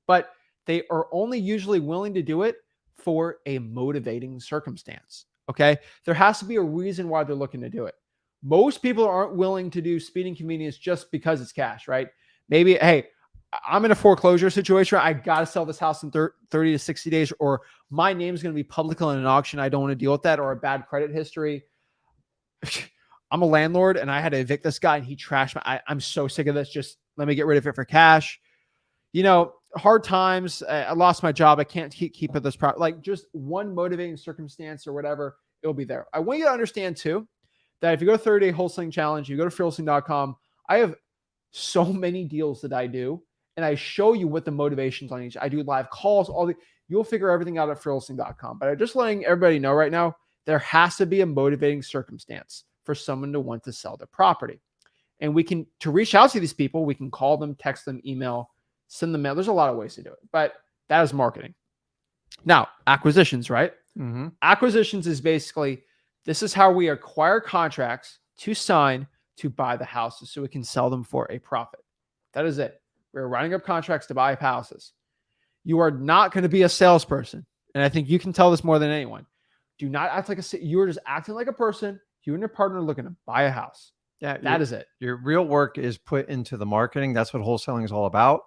But they are only usually willing to do it for a motivating circumstance. Okay. There has to be a reason why they're looking to do it. Most people aren't willing to do speed and convenience just because it's cash, right? Maybe, hey, I'm in a foreclosure situation. I got to sell this house in 30 to 60 days, or my name is going to be public in an auction. I don't want to deal with that, or a bad credit history. I'm a landlord and I had to evict this guy and he trashed I'm so sick of this. Just let me get rid of it for cash. Hard times. I lost my job. I can't keep at this product. Like just one motivating circumstance or whatever, it'll be there. I want you to understand too, that if you go to 30 Day Wholesaling Challenge, you go to freewholesaling.com, I have so many deals that I do. And I show you what the motivations on each. I do live calls, you'll figure everything out at freewholesaling.com. But I'm just letting everybody know right now, there has to be a motivating circumstance for someone to want to sell their property. And to reach out to these people, we can call them, text them, email, send them mail. There's a lot of ways to do it, but that is marketing. Now, acquisitions, right? Mm-hmm. Acquisitions is basically, this is how we acquire contracts to sign to buy the houses so we can sell them for a profit. That is it. We're writing up contracts to buy houses. You are not going to be a salesperson. And I think you can tell this more than anyone. Do not act like you are just acting like a person. You and your partner are looking to buy a house. Yeah, that is it. Your real work is put into the marketing. That's what wholesaling is all about.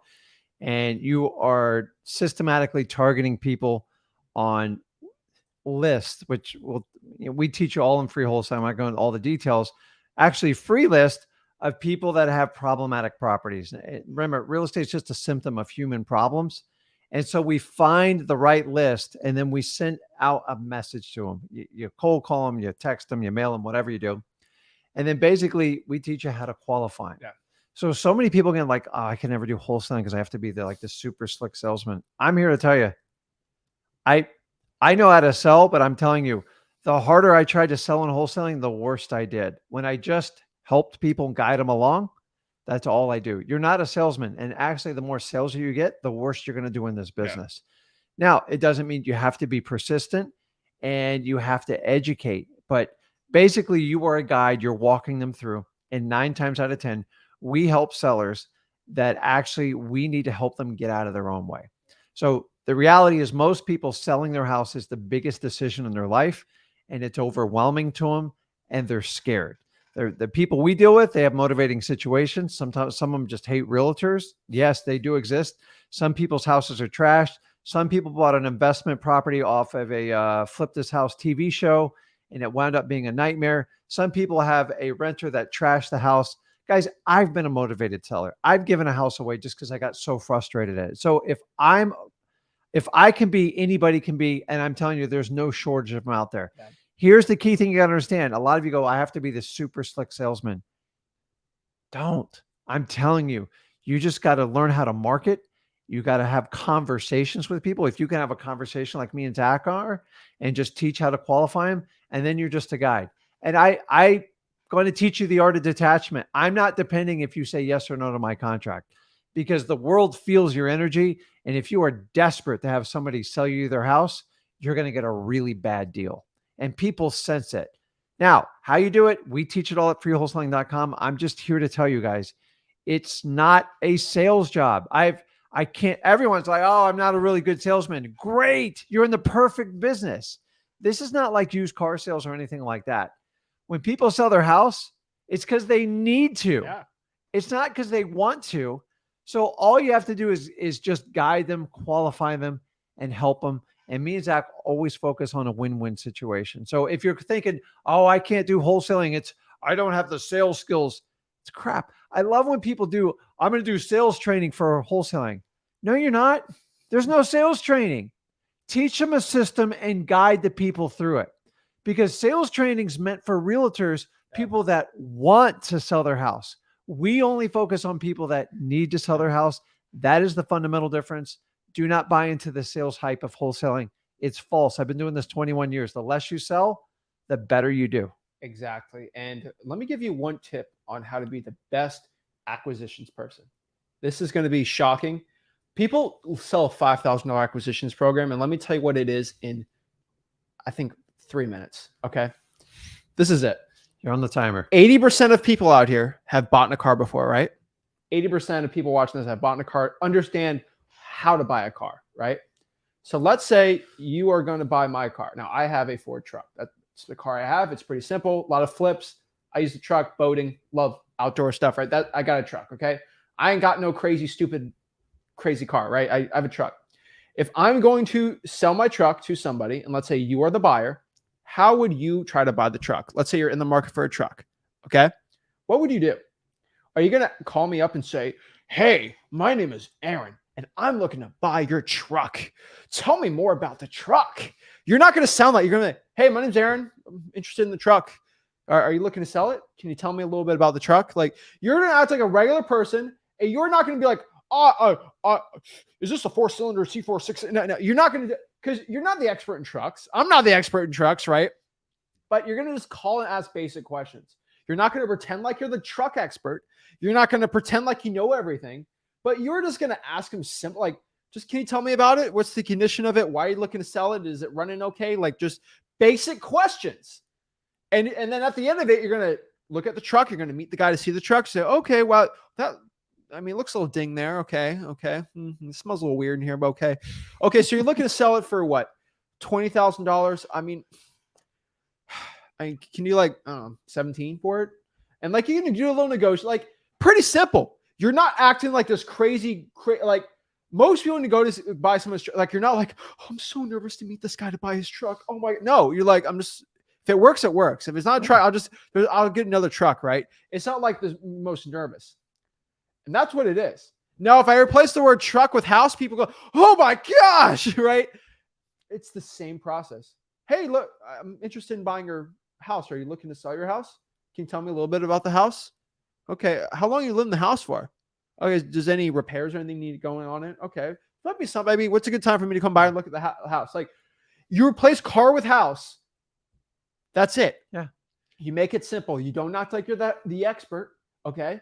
And you are systematically targeting people on lists, which we teach you all in free wholesale. I'm not going into all the details. Actually, free list of people that have problematic properties. Remember, real estate is just a symptom of human problems. And so we find the right list and then we send out a message to them. You cold call them, you text them, you mail them, whatever you do. And then basically we teach you how to qualify. Yeah. So many people get like, oh, I can never do wholesaling because I have to be the super slick salesman. I'm here to tell you, I know how to sell, but I'm telling you, the harder I tried to sell in wholesaling, the worse I did. When I just helped people and guide them along, that's all I do. You're not a salesman. And actually, the more sales you get, the worse you're going to do in this business. Yeah. Now, it doesn't mean you have to be persistent and you have to educate. But basically, you are a guide. You're walking them through. And 9 times out of 10, we help sellers that actually we need to help them get out of their own way. So the reality is most people selling their house is the biggest decision in their life. And it's overwhelming to them. And they're scared. The people we deal with, they have motivating situations. Sometimes some of them just hate realtors. Yes, they do exist. Some people's houses are trashed. Some people bought an investment property off of a Flip This House TV show, and it wound up being a nightmare. Some people have a renter that trashed the house. Guys, I've been a motivated seller. I've given a house away just because I got so frustrated at it. So if I can be, anybody can be, and I'm telling you, there's no shortage of them out there. Yeah. Here's the key thing you got to understand. A lot of you go, I have to be the super slick salesman. Don't. I'm telling you, you just got to learn how to market. You got to have conversations with people. If you can have a conversation like me and Zach are and just teach how to qualify them, and then you're just a guide. And I'm going to teach you the art of detachment. I'm not depending if you say yes or no to my contract because the world feels your energy. And if you are desperate to have somebody sell you their house, you're going to get a really bad deal. And people sense it. Now, how you do it, we teach it all at freewholesaling.com. I'm just here to tell you guys, it's not a sales job. Everyone's like, oh, I'm not a really good salesman. Great. You're in the perfect business. This is not like used car sales or anything like that. When people sell their house, it's because they need to. Yeah. It's not because they want to. So all you have to do is just guide them, qualify them, and help them. And me and Zach always focus on a win-win situation. So if you're thinking, oh, I can't do wholesaling, I don't have the sales skills. It's crap. I love when people do, I'm going to do sales training for wholesaling. No, you're not. There's no sales training. Teach them a system and guide the people through it. Because sales training is meant for realtors, people that want to sell their house. We only focus on people that need to sell their house. That is the fundamental difference. Do not buy into the sales hype of wholesaling. It's false. I've been doing this 21 years. The less you sell, the better you do. Exactly. And let me give you one tip on how to be the best acquisitions person. This is going to be shocking. People sell a $5,000 acquisitions program. And let me tell you what it is in, I think, 3 minutes. Okay. This is it. You're on the timer. 80% of people out here have bought in a car before, right? 80% of people watching this have bought a car, understand how to buy a car, right? So let's say you are going to buy my car. Now, I have a Ford truck. That's the car I have. It's pretty simple. A lot of flips. I use the truck, boating, love outdoor stuff, right? That I got a truck, okay? I ain't got no crazy, stupid, crazy car, right? I have a truck. If I'm going to sell my truck to somebody, and let's say you are the buyer, how would you try to buy the truck? Let's say you're in the market for a truck, okay? What would you do? Are you going to call me up and say, hey, my name is Aaron, and I'm looking to buy your truck. Tell me more about the truck. You're not going to sound like you're going to, hey, my name's Aaron. I'm interested in the truck. Are you looking to sell it? Can you tell me a little bit about the truck? Like, you're going to act like a regular person, and you're not going to be like, is this a 4-cylinder C46? No, you're not going to, because you're not the expert in trucks. I'm not the expert in trucks, right? But you're going to just call and ask basic questions. You're not going to pretend like you're the truck expert. You're not going to pretend like you know everything, but you're just going to ask them simple, like, just, can you tell me about it? What's the condition of it? Why are you looking to sell it? Is it running okay? Like, just basic questions. And then at the end of it, you're going to look at the truck. You're going to meet the guy to see the truck. Say, okay, well, it looks a little ding there. Okay. It smells a little weird in here, but okay. Okay, so you're looking to sell it for what? $20,000? Can you 17 for it? And like, you're going to do a little negotiation, like pretty simple. You're not acting like this crazy, like most people when you go to buy someone's truck, like you're not like, oh, I'm so nervous to meet this guy to buy his truck. Oh my, no, you're like, if it works, it works. If it's not a truck, I'll get another truck, right? It's not like the most nervous. And that's what it is. Now, if I replace the word truck with house, people go, oh my gosh, right? It's the same process. Hey, look, I'm interested in buying your house. Are you looking to sell your house? Can you tell me a little bit about the house? Okay. How long you live in the house for? Okay. Does any repairs or anything need going on it? Okay. That'd be something. What's a good time for me to come by and look at the house? Like, you replace car with house. That's it. Yeah. You make it simple. You don't act like you're the expert. Okay.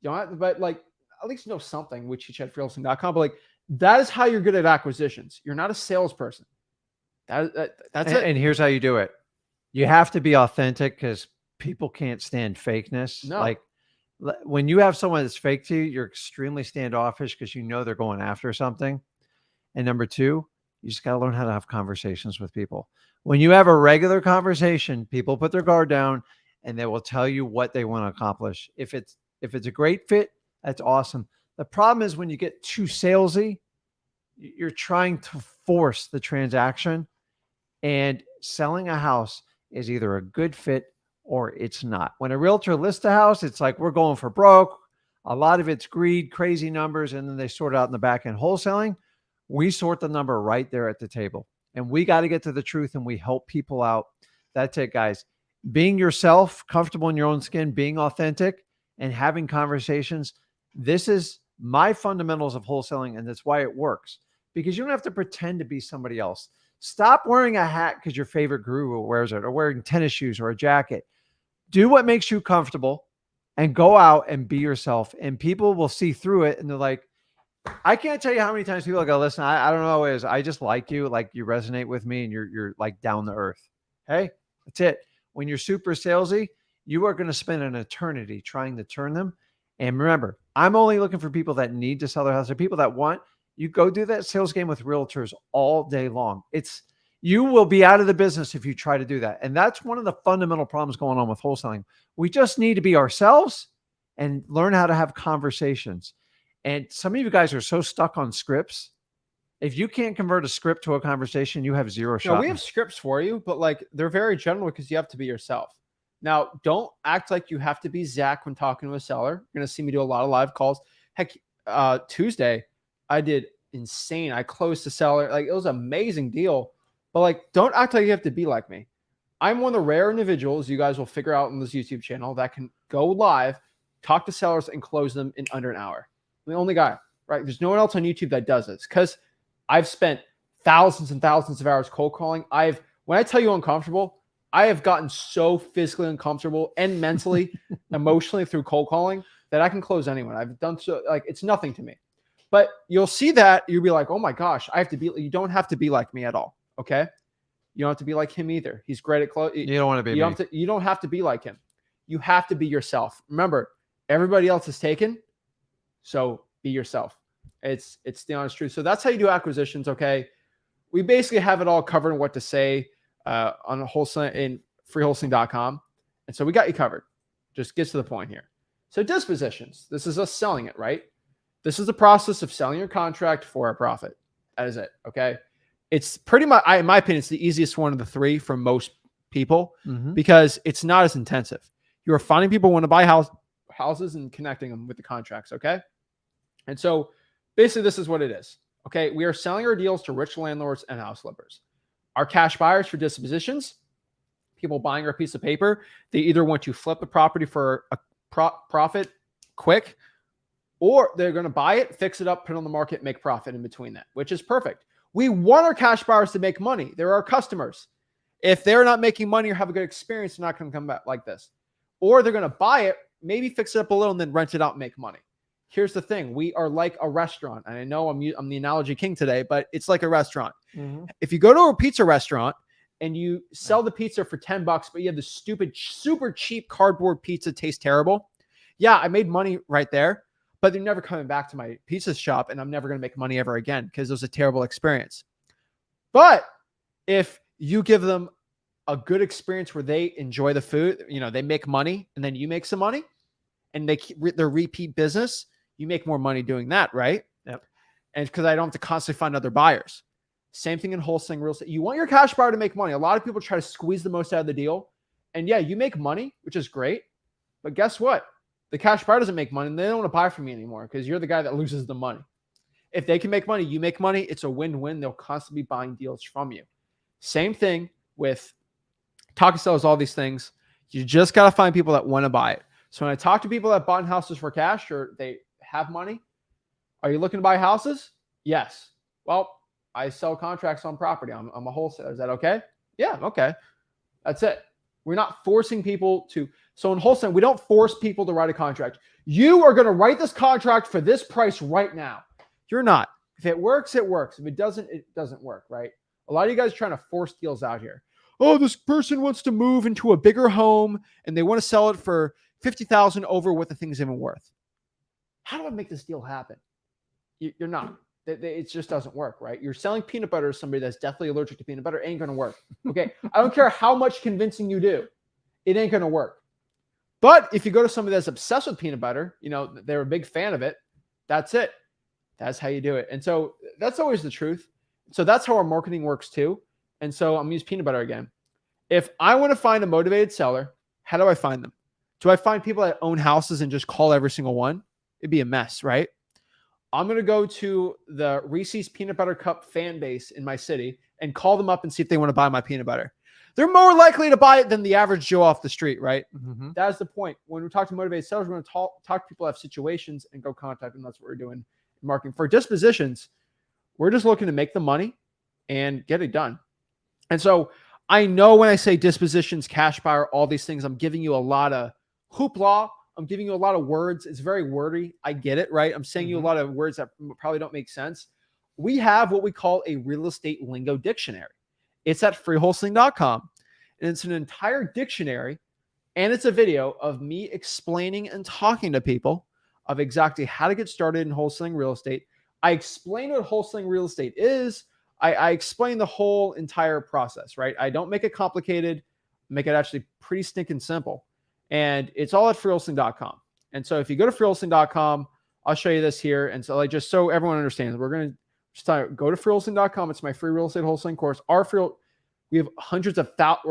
You don't have to, but like, at least know something, which you check for wholesaling.com. But like, that is how you're good at acquisitions. You're not a salesperson. That's it. And here's how you do it. You have to be authentic because people can't stand fakeness. No. Like, when you have someone that's fake to you, you're extremely standoffish because you know they're going after something. And number two, you just got to learn how to have conversations with people. When you have a regular conversation, people put their guard down and they will tell you what they want to accomplish. If it's a great fit, that's awesome. The problem is when you get too salesy, you're trying to force the transaction, and selling a house is either a good fit or it's not. When a realtor lists a house, it's like, we're going for broke. A lot of it's greed, crazy numbers, and then they sort it out in the back end. Wholesaling, we sort the number right there at the table, and we got to get to the truth, and we help people out. That's it, guys. Being yourself, comfortable in your own skin, being authentic, and having conversations. This is my fundamentals of wholesaling, and that's why it works, because you don't have to pretend to be somebody else. Stop wearing a hat because your favorite guru wears it, or wearing tennis shoes or a jacket. Do what makes you comfortable and go out and be yourself, and people will see through it. And they're like, I can't tell you how many times people go, listen, I don't know what it is. I just like you. Like, you resonate with me, and you're like down to earth. Hey, that's it. When you're super salesy, you are going to spend an eternity trying to turn them. And remember, I'm only looking for people that need to sell their house. Or people that want. You go do that sales game with realtors all day long. You will be out of the business if you try to do that. And that's one of the fundamental problems going on with wholesaling. We just need to be ourselves and learn how to have conversations. And some of you guys are so stuck on scripts. If you can't convert a script to a conversation, you have zero shot. No, we have scripts for you, but like, they're very general because you have to be yourself. Now, don't act like you have to be Zach when talking to a seller. You're going to see me do a lot of live calls. Heck, Tuesday, I did insane. I closed the seller. Like, it was an amazing deal. But like, don't act like you have to be like me. I'm one of the rare individuals you guys will figure out on this YouTube channel that can go live, talk to sellers, and close them in under an hour. I'm the only guy, right? There's no one else on YouTube that does this, because I've spent thousands and thousands of hours cold calling. When I tell you uncomfortable, I have gotten so physically uncomfortable and mentally, emotionally through cold calling that I can close anyone. I've done so, like, it's nothing to me. But you'll see that, you'll be like, oh my gosh, you don't have to be like me at all. Okay. You don't have to be like him either. He's great at close. You don't want to be me. You don't have to be like him. You have to be yourself. Remember, everybody else is taken. So be yourself. It's the honest truth. So that's how you do acquisitions. Okay. We basically have it all covered in what to say on wholesale in freewholesaling.com. And so we got you covered. Just gets to the point here. So dispositions, this is us selling it, right? This is the process of selling your contract for a profit. That is it. Okay. It's pretty much, in my opinion, it's the easiest one of the three for most people because it's not as intensive. You're finding people who want to buy houses and connecting them with the contracts. Okay. And so basically this is what it is. Okay. We are selling our deals to rich landlords and house flippers. Our cash buyers for dispositions, people buying our piece of paper, they either want to flip the property for a profit quick, or they're going to buy it, fix it up, put it on the market, make profit in between that, which is perfect. We want our cash buyers to make money. They're our customers. If they're not making money or have a good experience, they're not going to come back like this. Or they're going to buy it, maybe fix it up a little, and then rent it out and make money. Here's the thing. We are like a restaurant. And I know I'm the analogy king today, but it's like a restaurant. If you go to a pizza restaurant and you sell the pizza for $10, but you have the stupid, super cheap cardboard pizza, tastes terrible. Yeah, I made money right there, but they're never coming back to my pizza shop and I'm never going to make money ever again because it was a terrible experience. But if you give them a good experience where they enjoy the food, they make money and then you make some money and their repeat business, you make more money doing that, right? Yep. And because I don't have to constantly find other buyers. Same thing in wholesaling real estate. You want your cash buyer to make money. A lot of people try to squeeze the most out of the deal. And yeah, you make money, which is great. But guess what? The cash buyer doesn't make money and they don't want to buy from you anymore because you're the guy that loses the money. If they can make money, you make money. It's a win-win. They'll constantly be buying deals from you. Same thing with talking sales, all these things. You just got to find people that want to buy it. So when I talk to people that bought houses for cash or they have money, are you looking to buy houses? Yes. Well, I sell contracts on property. I'm a wholesaler. Is that okay? Yeah. Okay. That's it. We're not forcing people to. So in wholesaling, we don't force people to write a contract. You are going to write this contract for this price right now. You're not. If it works, it works. If it doesn't work, right? A lot of you guys are trying to force deals out here. Oh, this person wants to move into a bigger home and they want to sell it for $50,000 over what the thing's even worth. How do I make this deal happen? You're not. It just doesn't work, right? You're selling peanut butter to somebody that's deathly allergic to peanut butter. It ain't going to work. Okay. I don't care how much convincing you do. It ain't going to work. But if you go to somebody that's obsessed with peanut butter, they're a big fan of it. That's it. That's how you do it. And so that's always the truth. So that's how our marketing works too. And so I'm going to use peanut butter again. If I want to find a motivated seller, how do I find them? Do I find people that own houses and just call every single one? It'd be a mess, right? I'm going to go to the Reese's Peanut Butter Cup fan base in my city and call them up and see if they want to buy my peanut butter. They're more likely to buy it than the average Joe off the street, right? That's the point. When we talk to motivated sellers, we're going to talk to people that have situations and go contact them. That's what we're doing in marketing. For dispositions, we're just looking to make the money and get it done. And so I know when I say dispositions, cash buyer, all these things, I'm giving you a lot of hoopla. I'm giving you a lot of words. It's very wordy. I get it, right? I'm saying you a lot of words that probably don't make sense. We have what we call a real estate lingo dictionary. It's at freewholesaling.com. And it's an entire dictionary. And it's a video of me explaining and talking to people of exactly how to get started in wholesaling real estate. I explain what wholesaling real estate is. I explain the whole entire process, right? I don't make it complicated, make it actually pretty stinking simple. And it's all at freewholesaling.com. And so if you go to freewholesaling.com, I'll show you this here. And so just so everyone understands, we're going to just go to freewholesaling.com. It's my free real estate wholesaling course. We have hundreds of thousands,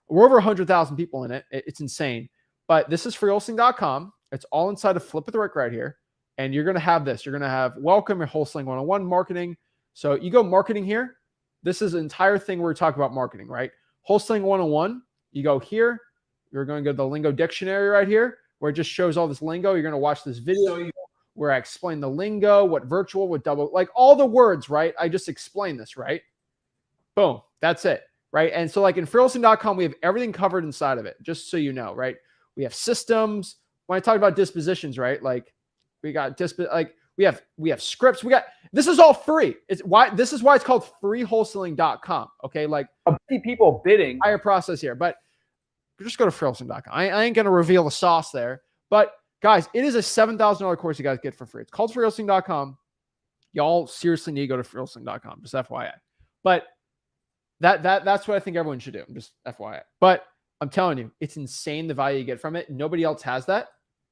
we're over 100,000 people in it. It's insane. But this is freewholesaling.com. It's all inside of Flip with Rick right here. And you're going to have this. You're going to have welcome your wholesaling 101 marketing. So you go marketing here. This is an entire thing where we talk about marketing, right? Wholesaling 101. You go here. You're going to go to the lingo dictionary right here, where it just shows all this lingo. You're going to watch this video where I explain the lingo, what virtual, what double, like all the words, right? I just explained this, right? Boom. That's it, right? And so like in freewholesaling.com, we have everything covered inside of it, just so you know, right? We have systems. When I talk about dispositions, right? Like we got we have scripts. This is all free. This is why it's called freewholesaling.com. Okay. Like people bidding higher process here, but just go to freewholesaling.com. I ain't going to reveal the sauce there, but Guys, it is a $7,000 course you guys get for free. It's called freewholesaling.com. Y'all seriously need to go to freewholesaling.com, just FYI. But that's what I think everyone should do. Just FYI. But I'm telling you, it's insane the value you get from it. Nobody else has that.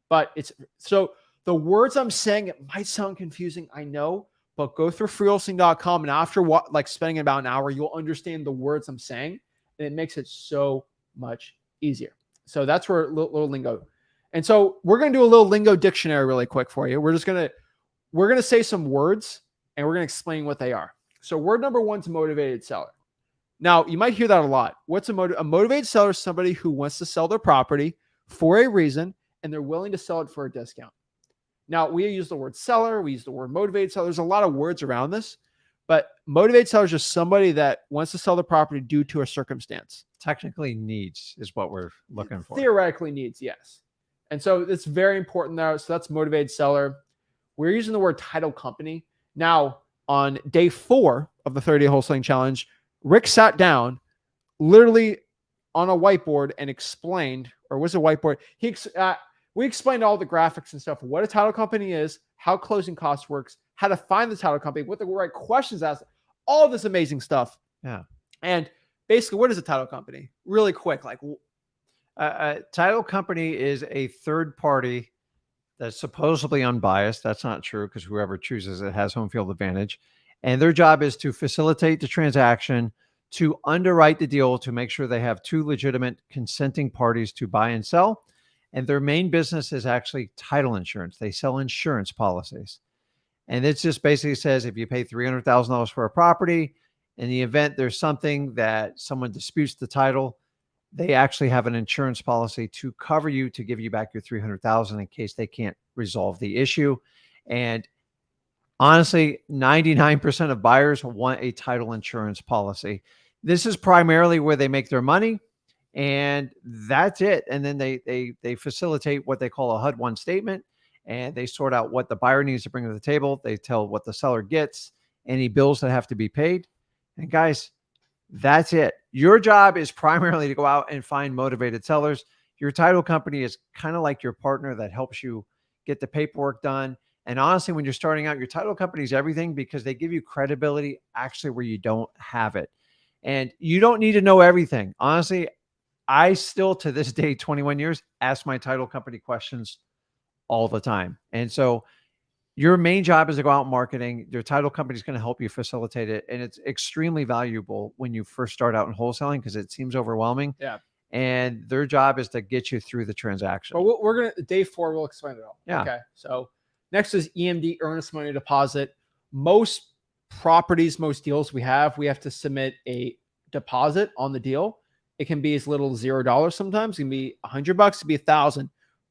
But it's so the words I'm saying, it might sound confusing, I know, but go through freewholesaling.com, and after spending about an hour, you'll understand the words I'm saying, and it makes it so much easier. So that's where little lingo. And so we're going to do a little lingo dictionary really quick for you. We're going to say some words, and we're going to explain what they are. So word number 1 is motivated seller. Now, you might hear that a lot. What's a motivated seller? Is somebody who wants to sell their property for a reason, and they're willing to sell it for a discount. Now, we use the word seller. We use the word motivated seller. There's a lot of words around this, but motivated seller is just somebody that wants to sell the property due to a circumstance. Technically needs is what we're looking for. Theoretically needs, yes. And so it's very important there. So that's motivated seller. We're using the word title company. Now, on day 4 of the 30-day wholesaling challenge, Rick sat down literally on a whiteboard and explained, or was it a whiteboard? We explained all the graphics and stuff, what a title company is, how closing costs works, how to find the title company, what the right questions asked, all this amazing stuff. Yeah. And basically, what is a title company? Really quick, like a title company is a third party that's supposedly unbiased. That's not true, because whoever chooses it has home field advantage. And their job is to facilitate the transaction, to underwrite the deal, to make sure they have 2 legitimate consenting parties to buy and sell. And their main business is actually title insurance. They sell insurance policies. And it just basically says if you pay $300,000 for a property, in the event there's something that someone disputes the title, they actually have an insurance policy to cover you, to give you back your $300,000 in case they can't resolve the issue. And honestly, 99% of buyers want a title insurance policy. This is primarily where they make their money, and that's it. And then they facilitate what they call a HUD-1 statement, and they sort out what the buyer needs to bring to the table. They tell what the seller gets, any bills that have to be paid. And guys, that's it. Your job is primarily to go out and find motivated sellers. Your title company is kind of like your partner that helps you get the paperwork done. And honestly, when you're starting out, your title company is everything, because they give you credibility actually where you don't have it. And you don't need to know everything. Honestly, I still, to this day, 21 years, ask my title company questions all the time. And so your main job is to go out marketing. Your title company is going to help you facilitate it. And it's extremely valuable when you first start out in wholesaling, because it seems overwhelming. Yeah. And their job is to get you through the transaction. But we're going to, day 4, we'll explain it all. Yeah. Okay. So next is EMD, earnest money deposit. Most properties, most deals we have to submit a deposit on the deal. It can be as little as $0 sometimes. It can be $100, it can be $1,000.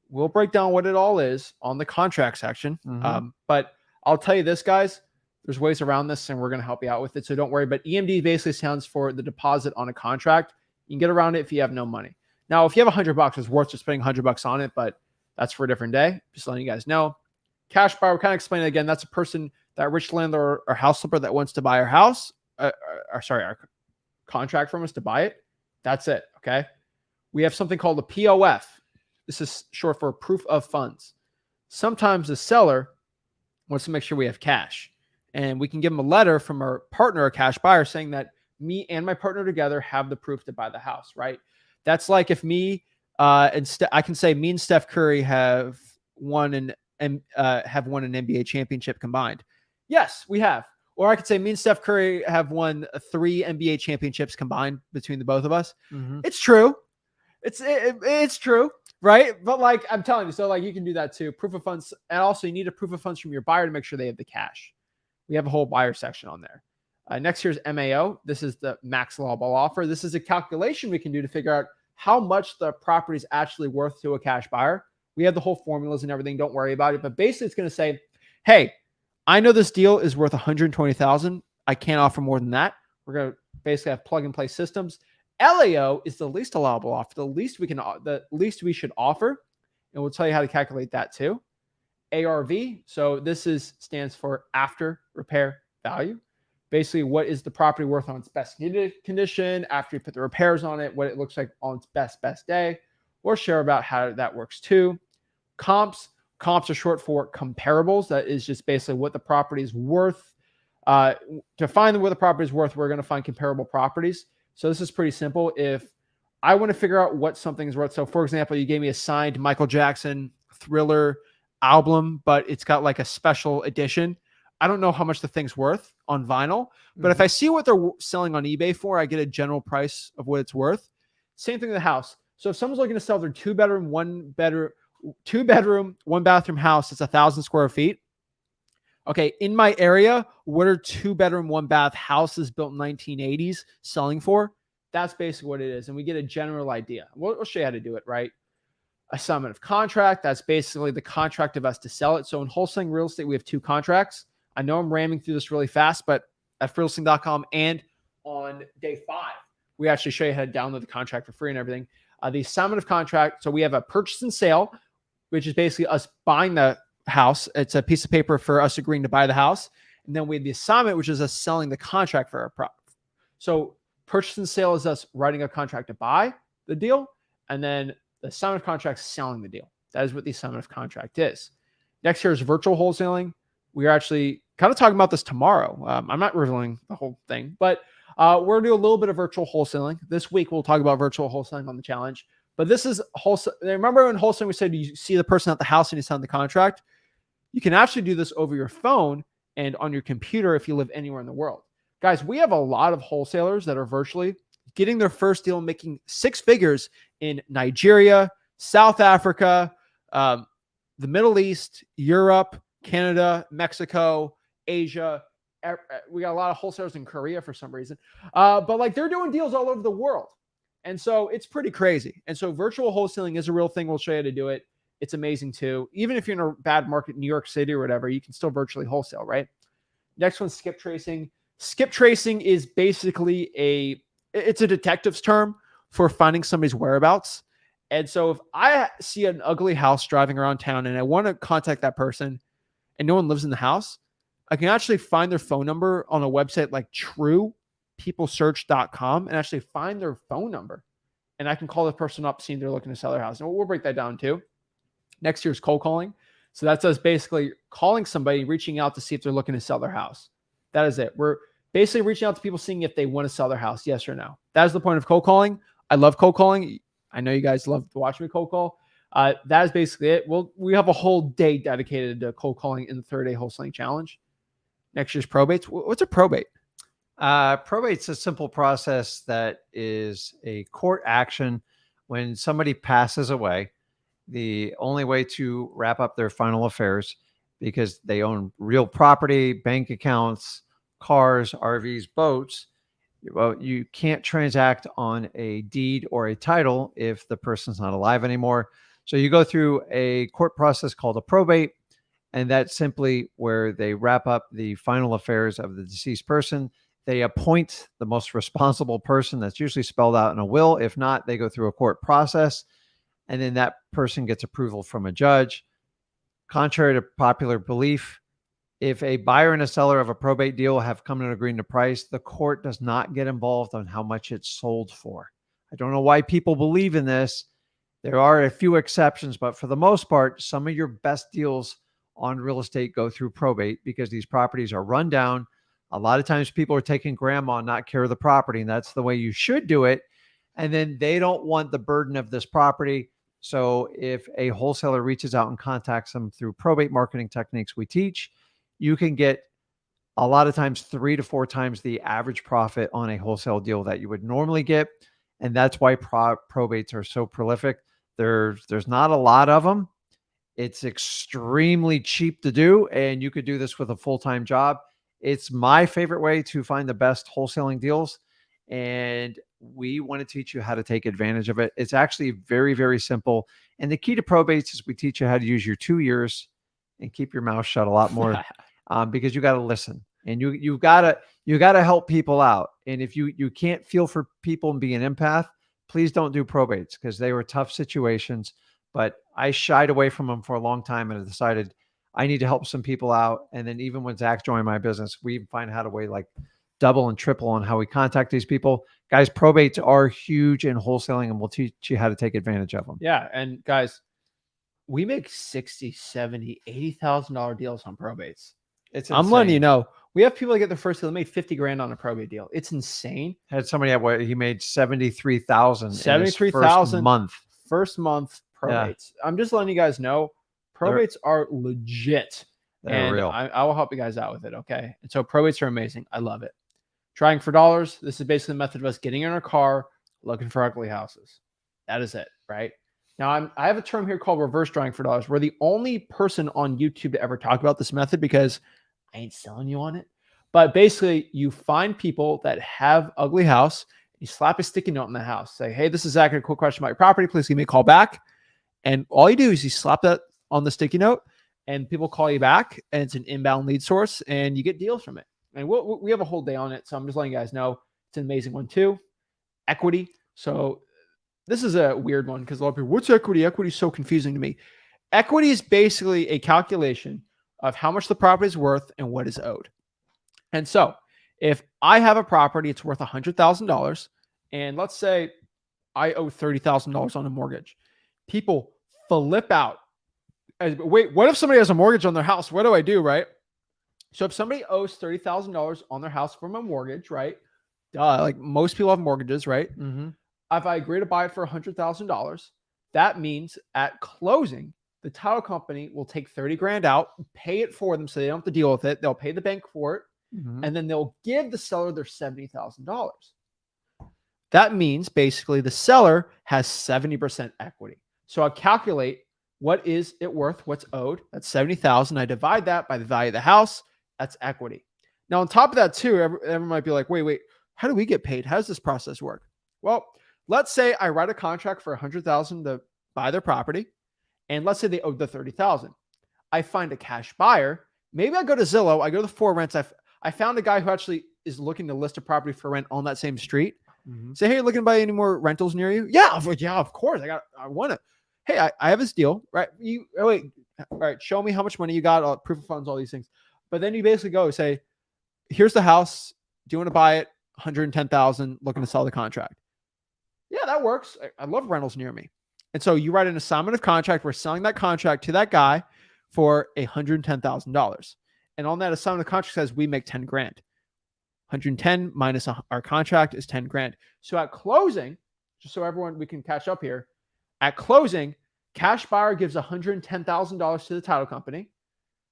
We'll break down what it all is on the contract section. Mm-hmm. But I'll tell you this, guys, there's ways around this, and we're going to help you out with it. So don't worry. But EMD basically stands for the deposit on a contract. You can get around it if you have no money. Now, if you have $100, it's worth just spending $100 on it, but that's for a different day. Just letting you guys know. Cash buyer, we're kind of explaining it again. That's a person, that rich landlord or house flipper that wants to buy our house, our contract from us to buy it. That's it. Okay. We have something called a POF. This is short for proof of funds. Sometimes the seller wants to make sure we have cash, and we can give them a letter from our partner, a cash buyer, saying that me and my partner together have the proof to buy the house, right? That's like if me I can say me and Steph Curry have won an NBA championship combined. Yes, we have. Or I could say me and Steph Curry have won 3 NBA championships combined between the both of us. Mm-hmm. It's true. It's true, right? But like I'm telling you, so like you can do that too. Proof of funds, and also you need a proof of funds from your buyer to make sure they have the cash. We have a whole buyer section on there. Next here's MAO. This is the max allowable offer. This is a calculation we can do to figure out how much the property is actually worth to a cash buyer. We have the whole formulas and everything. Don't worry about it. But basically, it's going to say, hey, I know this deal is worth $120,000. I can't offer more than that. We're going to basically have plug and play systems. LAO is the least allowable offer, the least we should offer, and we'll tell you how to calculate that too. ARV, so this stands for after repair value. Basically, what is the property worth on its best condition after you put the repairs on it, what it looks like on its best day. We'll share about how that works too. comps. Comps are short for comparables. That is just basically what the property is worth. To find what the property is worth, we're going to find comparable properties. So this is pretty simple. If I want to figure out what something is worth, so for example, you gave me a signed Michael Jackson Thriller album, but it's got like a special edition. I don't know how much the thing's worth on vinyl, but if I see what they're selling on eBay for, I get a general price of what it's worth. Same thing with the house. So if someone's looking to sell their two bedroom, one bathroom house, it's 1,000 square feet. Okay, in my area, what are 2-bedroom, 1-bath houses built in 1980s selling for? That's basically what it is, and we get a general idea. We'll show you how to do it, right? Assignment of contract, that's basically the contract of us to sell it. So in wholesaling real estate, we have 2 contracts. I know I'm ramming through this really fast, but at freelisting.com and on day 5, we actually show you how to download the contract for free and everything. The assignment of contract, so we have a purchase and sale, which is basically us buying the house. It's a piece of paper for us agreeing to buy the house. And then we have the assignment, which is us selling the contract for our property. So purchase and sale is us writing a contract to buy the deal. And then the assignment of contract is selling the deal. That is what the assignment of contract is. Next here is virtual wholesaling. We are actually kind of talking about this tomorrow. I'm not revealing the whole thing, but we're going to do a little bit of virtual wholesaling. This week, we'll talk about virtual wholesaling on the challenge. But this is wholesale. Remember in wholesaling, we said you see the person at the house and you sign the contract? You can actually do this over your phone and on your computer if you live anywhere in the world. Guys, we have a lot of wholesalers that are virtually getting their first deal, making 6 figures in Nigeria, South Africa, the Middle East, Europe, Canada, Mexico, Asia. We got a lot of wholesalers in Korea for some reason. But like they're doing deals all over the world. And so it's pretty crazy. And so virtual wholesaling is a real thing. We'll show you how to do it. It's amazing too. Even if you're in a bad market, New York City or whatever, you can still virtually wholesale, right? Next one, skip tracing. Skip tracing is basically it's a detective's term for finding somebody's whereabouts. And so if I see an ugly house driving around town and I want to contact that person and no one lives in the house, I can actually find their phone number on a website like truepeoplesearch.com and actually find their phone number. And I can call the person up, seeing they're looking to sell their house. And we'll break that down too. Next year is cold calling. So that's us basically calling somebody, reaching out to see if they're looking to sell their house. That is it. We're basically reaching out to people, seeing if they want to sell their house, yes or no. That is the point of cold calling. I love cold calling. I know you guys love to watch me cold call. That is basically it. We have a whole day dedicated to cold calling in the 3rd-day wholesaling challenge. Next year's probates. What's a probate? Probate's a simple process that is a court action when somebody passes away. The only way to wrap up their final affairs, because they own real property, bank accounts, cars, RVs, boats. Well, you can't transact on a deed or a title if the person's not alive anymore. So you go through a court process called a probate, and that's simply where they wrap up the final affairs of the deceased person. They appoint the most responsible person. That's usually spelled out in a will. If not, they go through a court process, and then that person gets approval from a judge. Contrary to popular belief, if a buyer and a seller of a probate deal have come to an agreement to price, the court does not get involved on how much it's sold for. I don't know why people believe in this. There are a few exceptions, but for the most part, some of your best deals on real estate go through probate because these properties are run down. A lot of times people are taking grandma and not care of the property, and that's the way you should do it. And then they don't want the burden of this property. So if a wholesaler reaches out and contacts them through probate marketing techniques we teach, you can get a lot of times 3 to 4 times the average profit on a wholesale deal that you would normally get. And that's why probates are so prolific. There's not a lot of them. It's extremely cheap to do, and you could do this with a full-time job. It's my favorite way to find the best wholesaling deals, and we want to teach you how to take advantage of it. It's actually very, very simple. And the key to probates is we teach you how to use your 2 ears and keep your mouth shut a lot more because you got to listen, and you got to help people out. And if you can't feel for people and be an empath, please don't do probates because they were tough situations. But I shied away from them for a long time, and I decided I need to help some people out. And then even when Zach joined my business, we find how to weigh like double and triple on how we contact these people. Guys, probates are huge in wholesaling, and we'll teach you how to take advantage of them. Yeah. And guys, we make 60, 70, $80,000 deals on probates. It's I'm letting you insane. know. We have people that get their first deal, they made 50 grand on a probate deal. It's insane. Had somebody at what he made 73,000 in his 73,000 month. First month probates. I'm just letting you guys know probates are legit. They're and real. I will help you guys out with it. Okay. And so probates are amazing. I love it. Trying for dollars. This is basically the method of us getting in our car, looking for ugly houses. That is it. Right. Now I have a term here called reverse drawing for dollars. We're the only person on YouTube to ever talk about this method because I ain't selling you on it. But basically you find people that have ugly house. You slap a sticky note in the house. Say, hey, this is Zach. A quick question about your property. Please give me a call back. And all you do is you slap that on the sticky note and people call you back and it's an inbound lead source and you get deals from it. And we have a whole day on it. So I'm just letting you guys know it's an amazing one too. Equity. So this is a weird one because a lot of people, what's equity? Equity is so confusing to me. Equity is basically a calculation of how much the property is worth and what is owed. And so if I have a property, it's worth $100,000 and let's say I owe $30,000 on a mortgage. People flip out. Wait, what if somebody has a mortgage on their house? What do I do, right? So if somebody owes $30,000 on their house from a mortgage, right? Like most people have mortgages, right? Mm-hmm. If I agree to buy it for $100,000, that means at closing, the title company will take 30 grand out, pay it for them so they don't have to deal with it. They'll pay the bank for it, and then they'll give the seller their $70,000. That means basically the seller has 70% equity. So I calculate what is it worth, what's owed. That's 70,000. I divide that by the value of the house. That's equity. Now, on top of that, too, everyone might be like, wait, how do we get paid? How does this process work? Well, let's say I write a contract for $100,000 to buy their property. And let's say they owed the $30,000. I find a cash buyer. Maybe I go to Zillow. I go to the For Rents. I found a guy who actually is looking to list a property for rent on that same street. Say, hey, looking to buy any more rentals near you? Yeah, of course. I want to. Hey, I have this deal, right? All right, show me how much money you got, proof of funds, all these things. But then you basically go say, here's the house. Do you want to buy it? $110,000, looking to sell the contract. Yeah, that works. I love rentals near me. And so you write an assignment of contract. We're selling that contract to that guy for $110,000. And on that assignment of contract says we make 10 grand. 110 minus our contract is 10 grand. So at closing, just so everyone, we can catch up here. At closing, cash buyer gives $110,000 to the title company.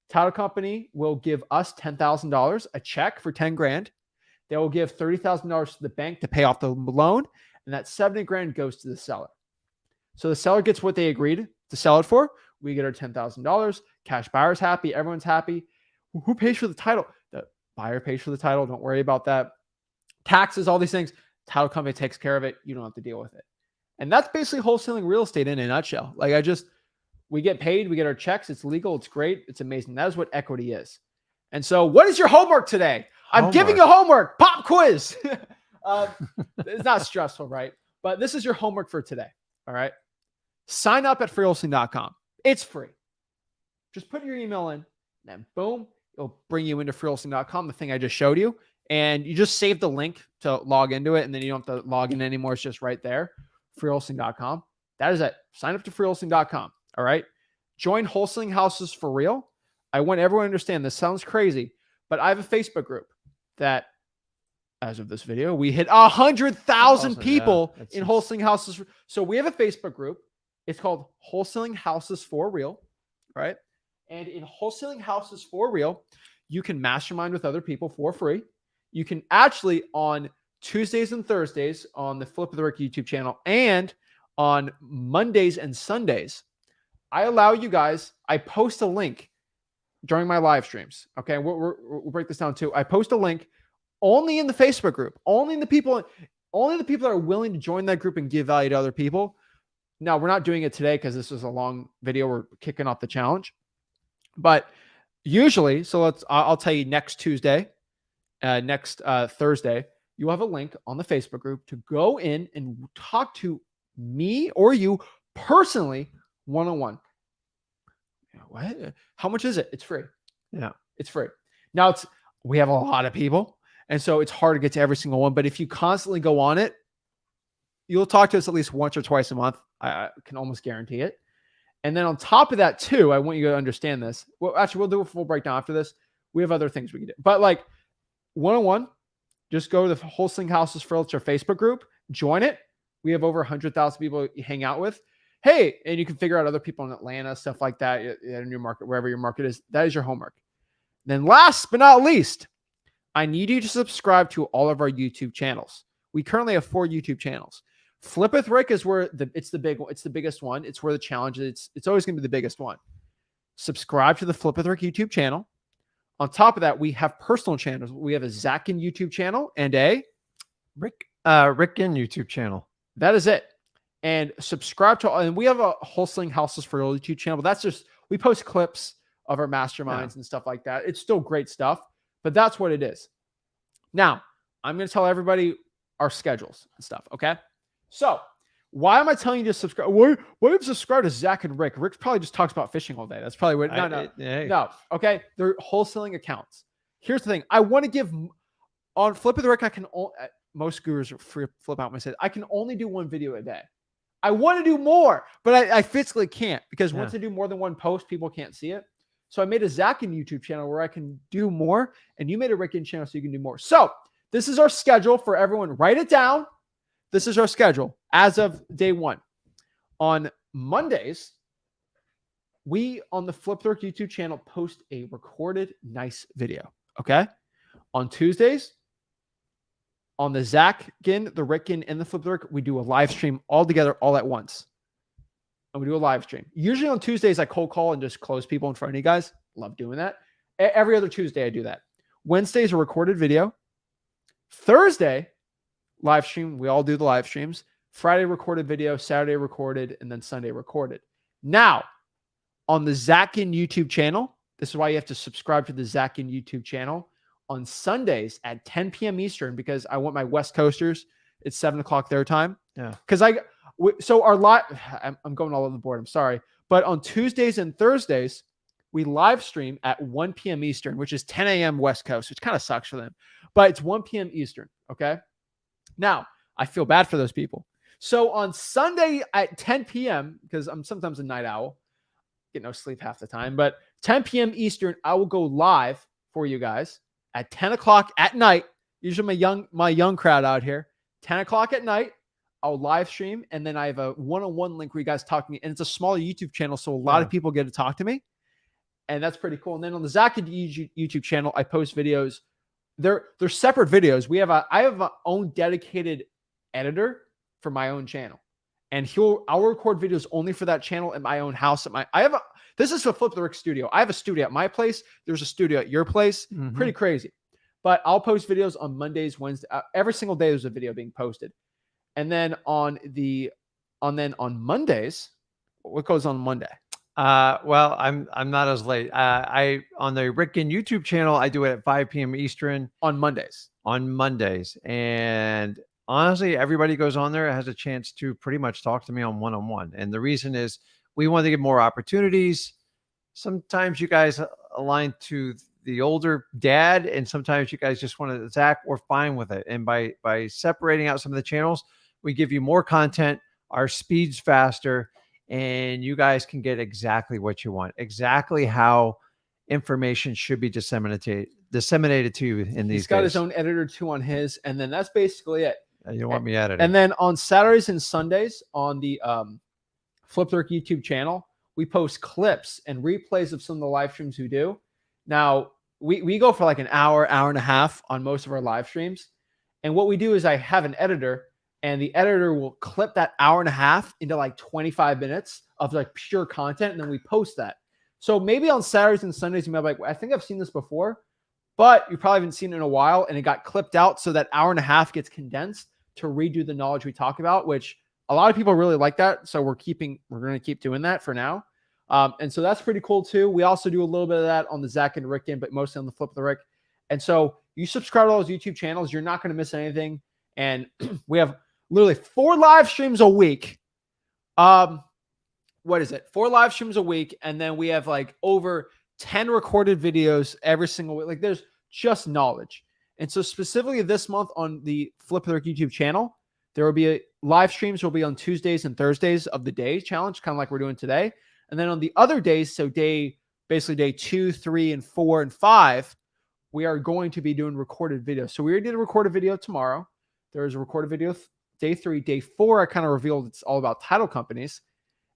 Title company will give us $10,000, a check for 10 grand. They will give $30,000 to the bank to pay off the loan. And that 70 grand goes to the seller. So the seller gets what they agreed to sell it for. We get our $10,000. Cash buyer's happy. Everyone's happy. Who pays for the title? The buyer pays for the title. Don't worry about that. Taxes, all these things. Title company takes care of it. You don't have to deal with it. And that's basically wholesaling real estate in a nutshell. Like we get paid. We get our checks. It's legal. It's great. It's amazing. That is what equity is. And so what is your homework today? I'm giving you homework. Pop quiz. It's not stressful, right? But this is your homework for today. All right. Sign up at freewholesaling.com. It's free. Just put your email in, and then boom, it'll bring you into freewholesaling.com, the thing I just showed you. And you just save the link to log into it, and then you don't have to log in anymore. It's just right there. Freewholesaling.com. That is it. Sign up to freewholesaling.com. All right. Join Wholesaling Houses for Real. I want everyone to understand this sounds crazy, but I have a Facebook group that, as of this video, we hit 100,000 people in Wholesaling Houses. So we have a Facebook group. It's called Wholesaling Houses for Real, right? And in Wholesaling Houses for Real, you can mastermind with other people for free. You can actually, on Tuesdays and Thursdays on the Flip of the Rick YouTube channel and on Mondays and Sundays, I allow you guys, I post a link during my live streams. Okay, we'll break this down too. I post a link only in the Facebook group, only the people that are willing to join that group and give value to other people. Now, we're not doing it today because this is a long video. We're kicking off the challenge. But usually, so I'll tell you next Tuesday, next Thursday, you have a link on the Facebook group to go in and talk to me or you personally one-on-one. What? How much is it? It's free. Yeah, it's free. Now we have a lot of people, and so it's hard to get to every single one. But if you constantly go on it, you'll talk to us at least once or twice a month. I can almost guarantee it. And then on top of that too, I want you to understand this. Well, actually, we'll do a full breakdown after this. We have other things we can do. But like one-on-one, just go to the Wholesaling Houses for Realtor Facebook group, join it. We have over 100,000 people you hang out with. Hey, and you can figure out other people in Atlanta, stuff like that in your market, wherever your market is. That is your homework. Then last but not least, I need you to subscribe to all of our YouTube channels. We currently have 4 YouTube channels. Flip with Rick is where it's the biggest one. It's where the challenge is. It's always going to be the biggest one. Subscribe to the Flip with Rick YouTube channel. On top of that, we have personal channels. We have a Zach Ginn YouTube channel and a Rick Ginn YouTube channel. That is it. And subscribe to, and we have a Wholesaling Houses for Realtor YouTube channel. But that's just, we post clips of our masterminds and stuff like that. It's still great stuff, but that's what it is. Now, I'm going to tell everybody our schedules and stuff. Okay. So why am I telling you to subscribe? Why do you subscribe to Zach and Rick? Rick probably just talks about fishing all day. That's probably what, no. Okay. They're wholesaling accounts. Here's the thing. I want to give on Flip with Rick. I can most gurus flip out my say I can only do 1 video a day. I want to do more, but I physically can't because once I do more than 1 post, people can't see it. So I made a Zach Ginn YouTube channel where I can do more, and you made a Rick Ginn channel so you can do more. So this is our schedule for everyone. Write it down. This is our schedule as of day 1. On Mondays, we on the Flip Rick YouTube channel post a recorded nice video. Okay. On Tuesdays, on the Zach Ginn, the Rick Ginn, and the Flip Rick, we do a live stream all together, all at once. And we do a live stream. Usually on Tuesdays, I cold call and just close people in front of you guys. Love doing that. Every other Tuesday, I do that. Wednesdays, a recorded video. Thursday, live stream. We all do the live streams. Friday, recorded video. Saturday, recorded. And then Sunday, recorded. Now, on the Zach Ginn YouTube channel, this is why you have to subscribe to the Zach Ginn YouTube channel. On Sundays at 10 p.m. Eastern, because I want my West Coasters. It's 7 o'clock their time. Yeah. Because so our live, I'm going all over the board. I'm sorry. But on Tuesdays and Thursdays, we live stream at 1 p.m. Eastern, which is 10 a.m. West Coast, which kind of sucks for them. But it's 1 p.m. Eastern. Okay. Now, I feel bad for those people. So on Sunday at 10 p.m., because I'm sometimes a night owl, get no sleep half the time, but 10 p.m. Eastern, I will go live for you guys at 10 o'clock at night. Usually my young crowd out here, 10 o'clock at night, I'll live stream. And then I have a one-on-one link where you guys talk to me. And it's a smaller YouTube channel. So a lot of people get to talk to me. And that's pretty cool. And then on the Zach Ginn YouTube channel, I post videos. They're separate videos. I have my own dedicated editor for my own channel. And I'll record videos only for that channel at my own house. This is a Flip the Rick studio. I have a studio at my place. There's a studio at your place. Mm-hmm. Pretty crazy. But I'll post videos on Mondays, Wednesdays. Every single day there's a video being posted. And then on Mondays, what goes on Monday? Well, I'm not as late. On the Rick Ginn YouTube channel, I do it at 5 p.m. Eastern on Mondays. And honestly, everybody goes on there has a chance to pretty much talk to me on one-on-one. And the reason is we want to get more opportunities. Sometimes you guys align to the older dad, and sometimes you guys just want to, Zach, we're fine with it. And by separating out some of the channels, we give you more content, our speed's faster, and you guys can get exactly what you want, exactly how information should be disseminated to you in these days. He's got his own editor too on his, and then that's basically it. You don't want me editing. And then on Saturdays and Sundays on the Flip the Rick YouTube channel, we post clips and replays of some of the live streams we do. Now, we go for like an hour and a half on most of our live streams. And what we do is I have an editor, and the editor will clip that hour and a half into like 25 minutes of like pure content, and then we post that. So maybe on Saturdays and Sundays, you might be like, I think I've seen this before, but you probably haven't seen it in a while, and it got clipped out so that hour and a half gets condensed to redo the knowledge we talk about, which a lot of people really like that. So we're going to keep doing that for now. And so that's pretty cool too. We also do a little bit of that on the Zach and Rick Ginn, but mostly on the Flip the Rick. And so you subscribe to all those YouTube channels, you're not going to miss anything. And we have literally 4 live streams a week. What is it? 4 live streams a week. And then we have like over 10 recorded videos every single week. Like there's just knowledge. And so specifically this month on the Flip the Rick YouTube channel, there will be live streams will be on Tuesdays and Thursdays of the day challenge, kind of like we're doing today. And then on the other days, so basically day 2, 3, and 4, and 5, we are going to be doing recorded videos. So we already did a recorded video tomorrow. There's a recorded video day 3. Day 4, I kind of revealed it's all about title companies.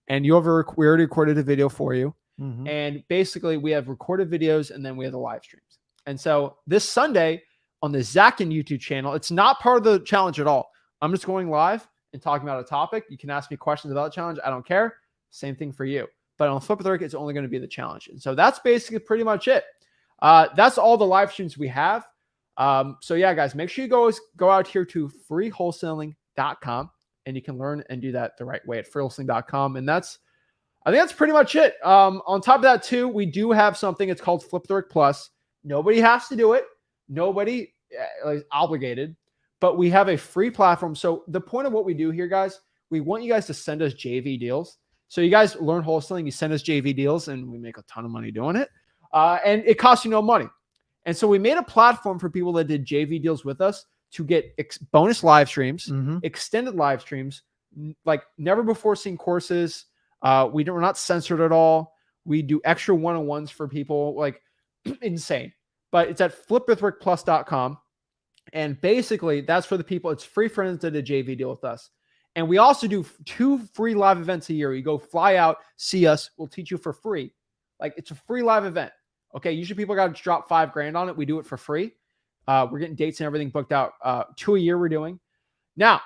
And we already recorded a video for you. Mhm. And basically we have recorded videos and then we have the live streams. And so this Sunday on the Zach Ginn YouTube channel, it's not part of the challenge at all. I'm just going live and talking about a topic. You can ask me questions about the challenge. I don't care. Same thing for you. But on Flip with Rick, it's only going to be the challenge. And so that's basically pretty much it. That's all the live streams we have. So yeah, guys, make sure you go out here to freewholesaling.com and you can learn and do that the right way at freewholesaling.com. And I think that's pretty much it. On top of that too, we do have something. It's called Flip the Rick Plus. Nobody has to do it. Nobody is obligated, but we have a free platform. So the point of what we do here, guys, we want you guys to send us JV deals. So you guys learn wholesaling, you send us JV deals, and we make a ton of money doing it. And it costs you no money. And so we made a platform for people that did JV deals with us to get bonus live streams, extended live streams, like never before seen courses. We're not censored at all. We do extra one-on-ones for people, like insane. But it's at flipwithrickplus.com. And basically, that's for the people. It's free for friends that did a JV deal with us. And we also do 2 free live events a year. You go fly out, see us. We'll teach you for free. Like, it's a free live event. Okay, usually people got to drop $5,000 on it. We do it for free. We're getting dates and everything booked out. 2 a year we're doing. Now,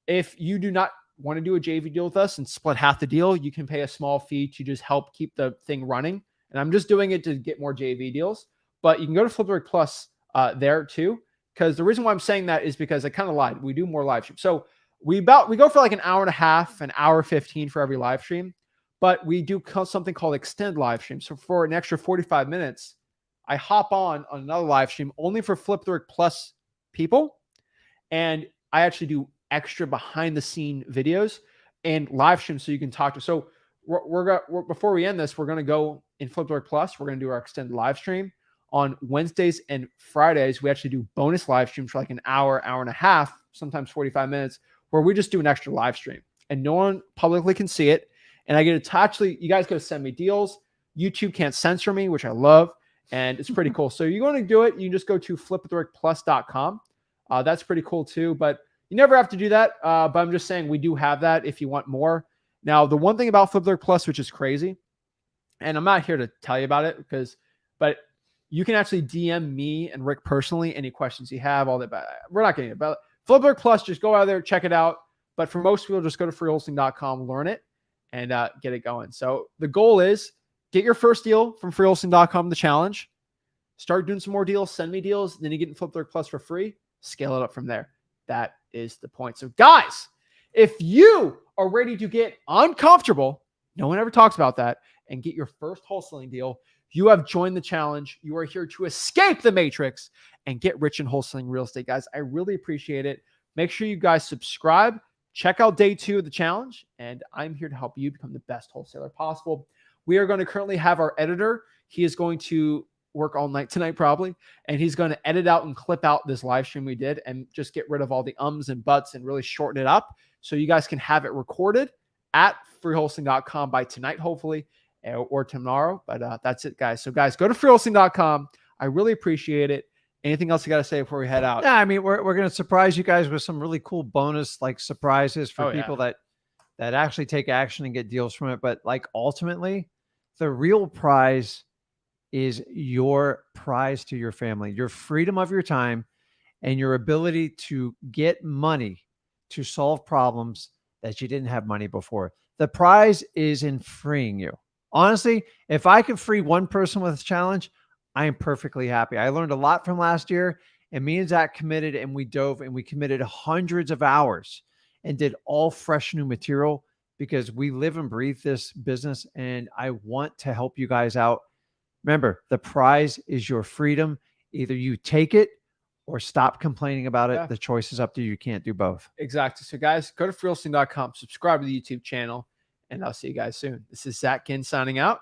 if you do not want to do a JV deal with us and split half the deal, you can pay a small fee to just help keep the thing running. And I'm just doing it to get more JV deals. But you can go to Flip the Rick Plus there too. Because the reason why I'm saying that is because I kind of lied. We do more live streams. So we go for like an hour and a half, an hour 15 for every live stream. But we do something called extend live stream. So for an extra 45 minutes, I hop on another live stream only for Flip the Rick Plus people. And I actually do extra behind the scene videos and live streams so you can talk to. So before we end this, we're going to go in Flip the Rick Plus. We're going to do our extended live stream on Wednesdays and Fridays. We actually do bonus live streams for like an hour, hour and a half, sometimes 45 minutes, where we just do an extra live stream and no one publicly can see it. And I get to actually, you guys go send me deals. YouTube can't censor me, which I love. And it's pretty cool. So you're going to do it. You can just go to flipwithrickplus.com. That's pretty cool too. But you never have to do that. But I'm just saying we do have that if you want more. Now, the one thing about Flip the Rick Plus, which is crazy, and I'm not here to tell you about it but you can actually DM me and Rick personally any questions you have, all that. But we're not getting it. But Flip the Rick Plus, just go out there, check it out. But for most people, just go to freewholesaling.com, learn it, and get it going. So the goal is get your first deal from freewholesaling.com, the challenge. Start doing some more deals, send me deals, then you get in Flip the Rick Plus for free. Scale it up from there. That is the point. So guys, if you are ready to get uncomfortable, no one ever talks about that, and get your first wholesaling deal, you have joined the challenge. You are here to escape the matrix and get rich in wholesaling real estate, guys. I really appreciate it. Make sure you guys subscribe. Check out day 2 of the challenge, and I'm here to help you become the best wholesaler possible. We are going to currently have our editor. He is going to work all night tonight probably, and he's going to edit out and clip out this live stream we did and just get rid of all the ums and buts and really shorten it up so you guys can have it recorded at freewholesaling.com by tonight, hopefully, or tomorrow. But that's it, guys. So guys, go to freewholesaling.com. I really appreciate it. Anything else you got to say before we head out? Yeah, I mean, we're going to surprise you guys with some really cool bonus like surprises for people that actually take action and get deals from it. But like ultimately, the real prize is your prize to your family, your freedom of your time, and your ability to get money to solve problems that you didn't have money before. The prize is in freeing you. Honestly, if I could free one person with a challenge, I am perfectly happy. I learned a lot from last year, and me and Zach committed, and we dove and we committed hundreds of hours and did all fresh new material because we live and breathe this business, and I want to help you guys out. Remember, the prize is your freedom. Either you take it or stop complaining about it. Yeah. The choice is up to you. You can't do both. Exactly. So guys, go to freewholesaling.com, subscribe to the YouTube channel, and I'll see you guys soon. This is Zach Ginn signing out.